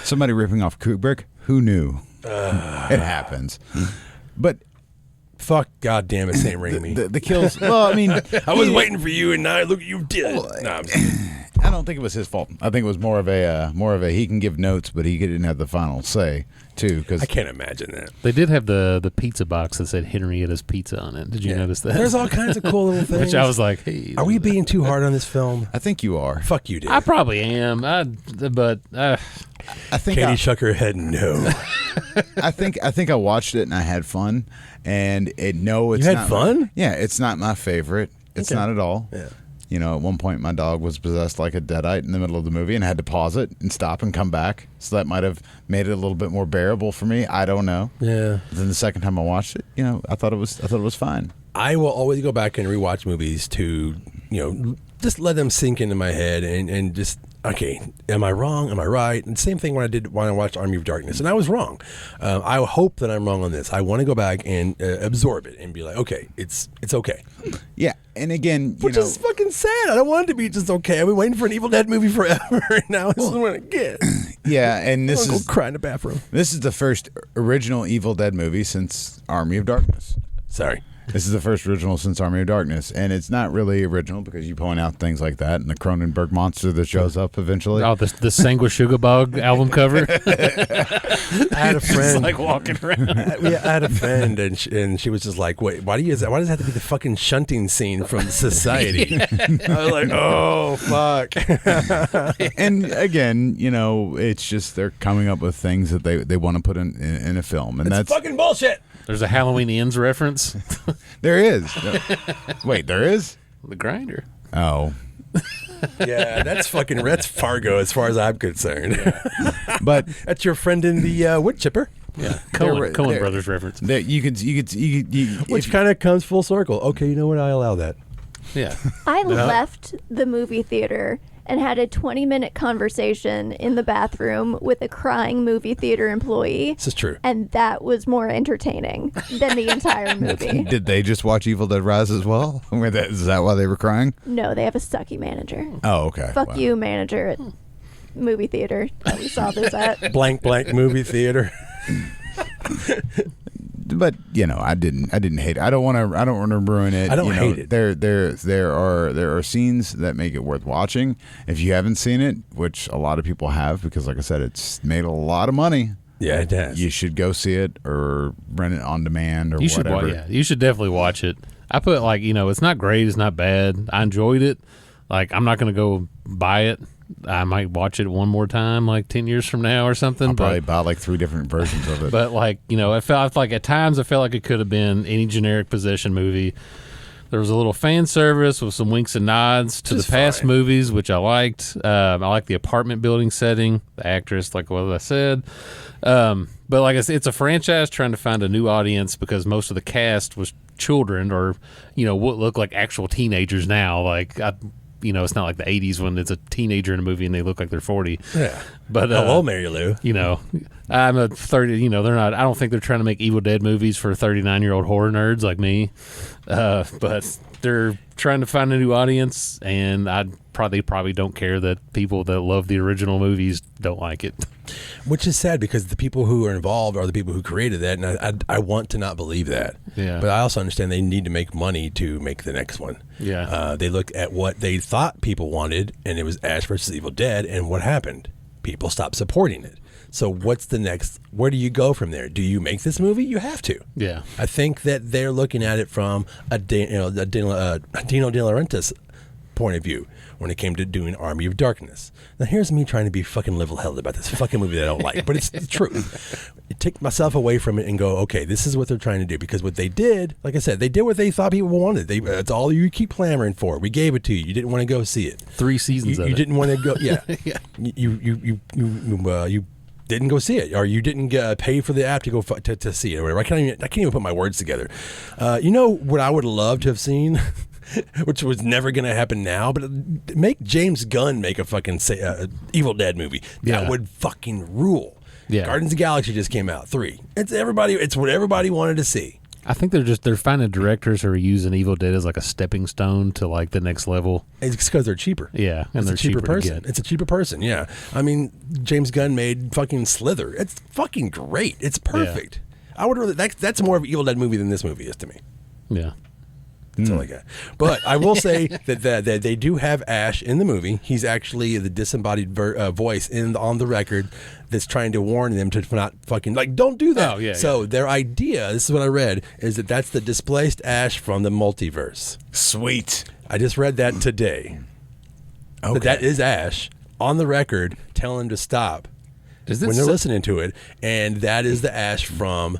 Somebody ripping off Kubrick? Who knew? It happens. But fuck, goddamn it, Sam Raimi. The kills. Well, I mean, I was waiting for you, and now look what you did. I don't think it was his fault. I think it was more of a he can give notes, but he didn't have the final say too. Because I can't imagine that. They did have the pizza box that said Henrietta's Pizza on it. Did you notice that? There's all kinds of cool little things. Which I was like, hey, are we being too hard on this film? I think you are. Fuck you, dude. I probably am. I think Katie shook her head no. I think I watched it and I had fun, and it's you had not fun. It's not my favorite. It's not at all. Yeah. At one point my dog was possessed like a deadite in the middle of the movie and had to pause it and stop and come back. So that might have made it a little bit more bearable for me. I don't know. Yeah. But then the second time I watched it, I thought it was fine. I will always go back and rewatch movies to, just let them sink into my head and just, okay, am I wrong? Am I right? And same thing when I watched Army of Darkness, and I was wrong. I hope that I'm wrong on this. I want to go back and absorb it and be like, okay, it's okay. Yeah, and again, which is fucking sad. I don't want it to be just okay. I've been waiting for an Evil Dead movie forever, and now this is what I get. Yeah, and this I'm is go cry in the bathroom. This is the first original Evil Dead movie since Army of Darkness. Sorry. This is the first original since Army of Darkness, and it's not really original because you point out things like that and the Cronenberg monster that shows up eventually. Oh, the Sanguisugabog album cover. I had a friend like walking around. I had a friend, and she was just like, "Wait, why does it have to be the fucking shunting scene from Society?" I was like, "Oh fuck!" And again, it's just they're coming up with things that they want to put in a film, and it's that's fucking bullshit. There's a Halloween Ends reference. There is. Wait, there is? The Grinder. Oh. Yeah, that's Fargo as far as I'm concerned. But that's your friend in the wood chipper. Yeah, Coen Brothers reference. You could, which kind of comes full circle. Okay, you know what? I allow that. Yeah. I left the movie theater and had a 20-minute conversation in the bathroom with a crying movie theater employee. This is true. And that was more entertaining than the entire movie. Did they just watch Evil Dead Rise as well? Is that why they were crying? No, they have a sucky manager. Oh, okay. Fuck you, manager at movie theater that we saw this at. Blank movie theater. But I didn't hate it. I don't want to ruin it. I don't hate it. There are scenes that make it worth watching. If you haven't seen it, which a lot of people have, because like I said, it's made a lot of money. Yeah, it does. You should go see it or rent it on demand or whatever. You should definitely watch it. I put it's not great, it's not bad. I enjoyed it. I'm not going to go buy it. I might watch it one more time, 10 years from now or something. I'll probably buy 3 different versions of it. But I felt like at times I felt like it could have been any generic possession movie. There was a little fan service with some winks and nods to the past movies, which I liked. I liked the apartment building setting, the actress, like what I said. But like I said, it's a franchise trying to find a new audience because most of the cast was children or, what look like actual teenagers now. It's not like the 80s when it's a teenager in a movie and they look like they're 40. Yeah. But hello, Mary Lou. I'm a 30. They're not. I don't think they're trying to make Evil Dead movies for 39-year-old horror nerds like me. But they're trying to find a new audience, and they probably don't care that people that love the original movies don't like it. Which is sad because the people who are involved are the people who created that, and I want to not believe that. Yeah. But I also understand they need to make money to make the next one. Yeah. They looked at what they thought people wanted, and it was Ash versus Evil Dead, and what happened? People stopped supporting it. So what's the next? Where do you go from there? Do you make this movie? You have to. Yeah. I think that they're looking at it from a Dino De Laurentiis point of view when it came to doing Army of Darkness. Now here's me trying to be fucking level-headed about this fucking movie that I don't like, but it's the truth. Take myself away from it and go, okay, this is what they're trying to do, because what they did, like I said, they did what they thought people wanted. That's all you keep clamoring for. We gave it to you. You didn't want to go see it. 3 seasons of it. You didn't want to go. Yeah. Yeah. You didn't go see it, or you didn't pay for the app to go to see it, or whatever. I can't even put my words together. What I would love to have seen, which was never going to happen now, but make James Gunn make a fucking Evil Dead movie. That would fucking rule. Yeah. Guardians of the Galaxy just came out 3. It's what everybody wanted to see. I think they're finding directors who are using Evil Dead as like a stepping stone to like the next level. It's because they're cheaper. Yeah, and they're cheaper person. It's a cheaper person. Yeah, I mean, James Gunn made fucking Slither. It's fucking great. It's perfect. Yeah. I would rather that's more of an Evil Dead movie than this movie is to me. Yeah. That's all I got. But I will say that they do have Ash in the movie. He's actually the disembodied voice on the record that's trying to warn them to not fucking, don't do that. Oh, yeah. So their idea, this is what I read, is that's the displaced Ash from the multiverse. Sweet. I just read that today. Okay. That is Ash on the record telling them to stop when they're listening to it. And that is the Ash from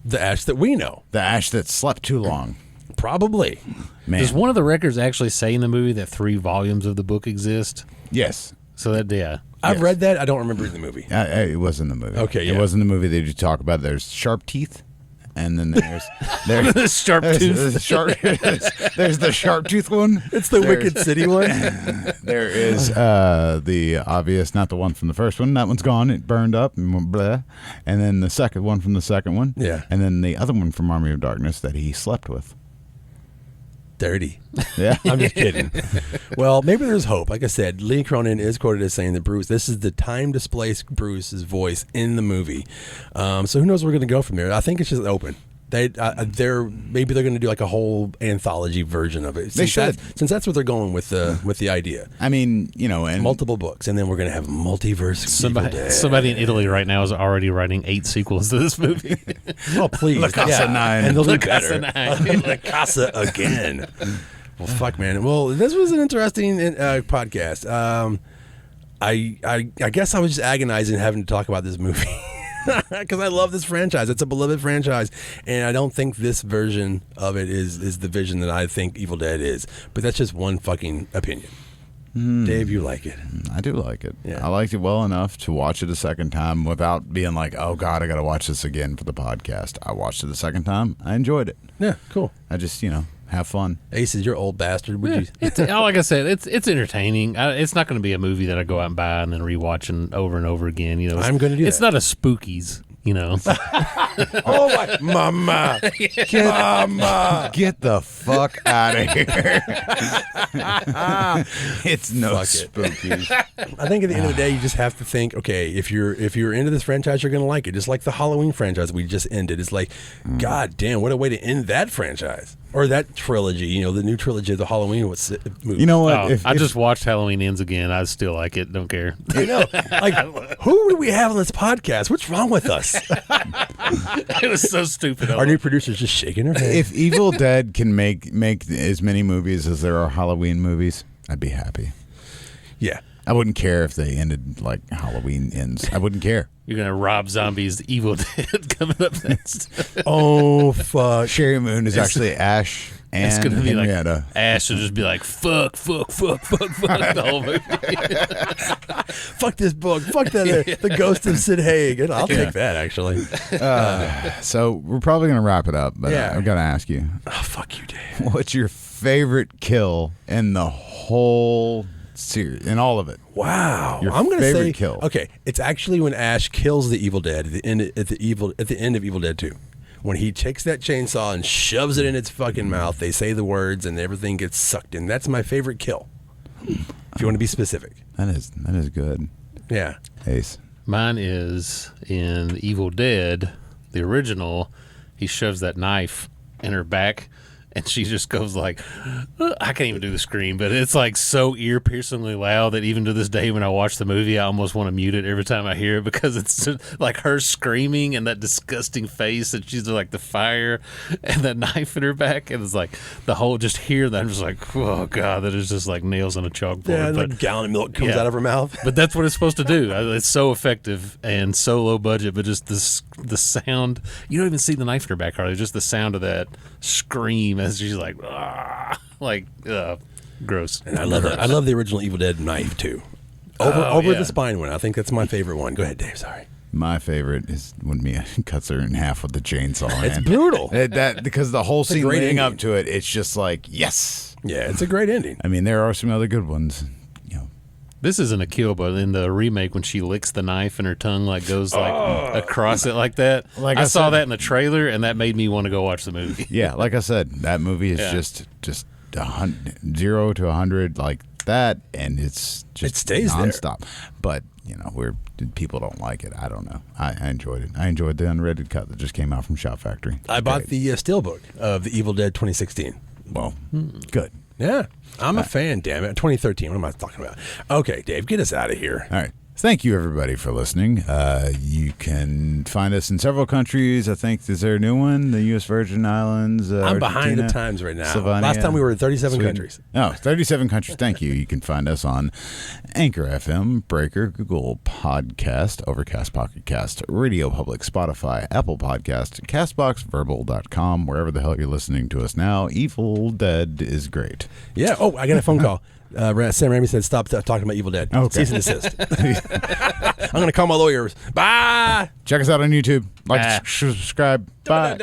the Ash that we know. The Ash that slept too long. Probably. Man. Does one of the records actually say in the movie that 3 volumes of the book exist? Yes. So that, yeah. I've read that. I don't remember it in the movie. It was in the movie. Okay, yeah. It was in the movie that you talk about. There's sharp teeth, and then there's Sharp tooth. there's the sharp tooth one. It's the Wicked City one. There is the obvious, not the one from the first one. That one's gone. It burned up and blah. And then the second one from the second one. Yeah. And then the other one from Army of Darkness that he slept with. Dirty. Yeah. I'm just kidding. Well, maybe there's hope. Like I said, Lee Cronin is quoted as saying that this is the time-displaced Bruce's voice in the movie. So who knows where we're going to go from there. I think it's just open. Maybe they're going to do like a whole anthology version of it. They should, since that's what they're going with the idea. I mean, and Multiple books, and then we're going to have multiverse. Somebody in Italy right now is already writing 8 sequels to this movie. Oh, please. La Casa 9. And they'll do La better. Casa 9. La Casa again. Well, fuck, man. Well, this was an interesting podcast. I guess I was just agonizing having to talk about this movie. Because I love this franchise. It's a beloved franchise. And I don't think this version of it is the vision that I think Evil Dead is. But that's just one fucking opinion. Dave, you like it. I do like it. Yeah. I liked it well enough to watch it a second time without being like, oh, God, I got to watch this again for the podcast. I watched it a second time. I enjoyed it. Yeah, cool. I just, have fun. Ace is your old bastard. Would you? It's like I said, it's entertaining. It's not going to be a movie that I go out and buy and then rewatch over and over again. I'm going to do It's that. not a Spookies. Oh my, mama, mama, Get the fuck out of here. It's no Fuck it. spookies. I think at the end of the day, you just have to think, okay, if you're into this franchise, you're going to like it. Just like the Halloween franchise we just ended. It's like, God damn, what a way to end that franchise. Or that trilogy, the new trilogy of the Halloween movie. You know what? Oh, I just watched Halloween Ends again. I still like it. Don't care. I know. Like, who do we have on this podcast? What's wrong with us? It was so stupid. Our new producer's just shaking her head. If Evil Dead can make as many movies as there are Halloween movies, I'd be happy. Yeah. I wouldn't care if they ended like Halloween Ends. I wouldn't care. You're going to Rob Zombie's Evil Dead coming up next. Oh, fuck. Sherry Moon is actually Ash It's and going to be Henrietta. like Ash will just be like, fuck the whole movie. Fuck this book. Fuck that. The ghost of Sid Haig. I'll take that, actually. So we're probably going to wrap it up, but Yeah. I've got to ask you. Oh, fuck you, Dave. What's your favorite kill in the whole series, in all of it? Wow. Your I'm gonna favorite say kill. Okay, it's actually when Ash kills the Evil Dead at the end of Evil Dead 2. When he takes that chainsaw and shoves it in its fucking mouth, they say the words and everything gets sucked in. That's my favorite kill. If you want to be specific. That is good. Yeah. Ace. Mine is in Evil Dead, the original. He shoves that knife in her back, and she just goes like, I can't even do the scream, but it's like so ear-piercingly loud that even to this day when I watch the movie, I almost want to mute it every time I hear it because it's just like her screaming and that disgusting face, and she's like the fire and that knife in her back, and it's like the whole, just hear that, I'm just like, oh God, that is just like nails on a chalkboard. Yeah, But like a gallon of milk comes out of her mouth. but that's what it's supposed to do. It's so effective and so low budget, but just the sound. You don't even see the knife in her back, hardly. Just the sound of that scream as she's like, gross. And I love that. I love the original Evil Dead knife too. Over the spine one. I think that's my favorite one. Go ahead, Dave. Sorry. My favorite is when Mia cuts her in half with the chainsaw. It's man. brutal. That because the whole scene great leading ending. up to it, it's just like, yes. Yeah, it's a great ending. I mean, there are some other good ones. This isn't a kill, but in the remake, when she licks the knife and her tongue like goes like across it like that, Like I I saw said- that in the trailer, and that made me want to go watch the movie. Yeah, like I said, that movie is Yeah. just 0 to 100 like that, and it's just It stays there. nonstop. But people don't like it. I don't know. I enjoyed it. I enjoyed the unrated cut that just came out from Shout Factory. I bought Great. the steelbook of the Evil Dead 2016. Well, good. Yeah, I'm a fan. Damn it, 2013. What am I talking about? Okay, Dave, get us out of here. All right. Thank you, everybody, for listening. You can find us in several countries. I think, is there a new one? The U.S. Virgin Islands? I'm behind the times right now. Slovenia, Last time we were in 37 countries. Oh, 37 countries. Thank you. You can find us on Anchor FM, Breaker, Google Podcast, Overcast, Pocket Cast, Radio Public, Spotify, Apple Podcast, CastBox, Verbal.com, wherever the hell you're listening to us now. Evil Dead is great. Yeah. Oh, I got a phone call. Sam Raimi said, stop talking about Evil Dead. Okay. Cease and desist. I'm going to call my lawyers. Bye. Check us out on YouTube. Like, subscribe. Bye.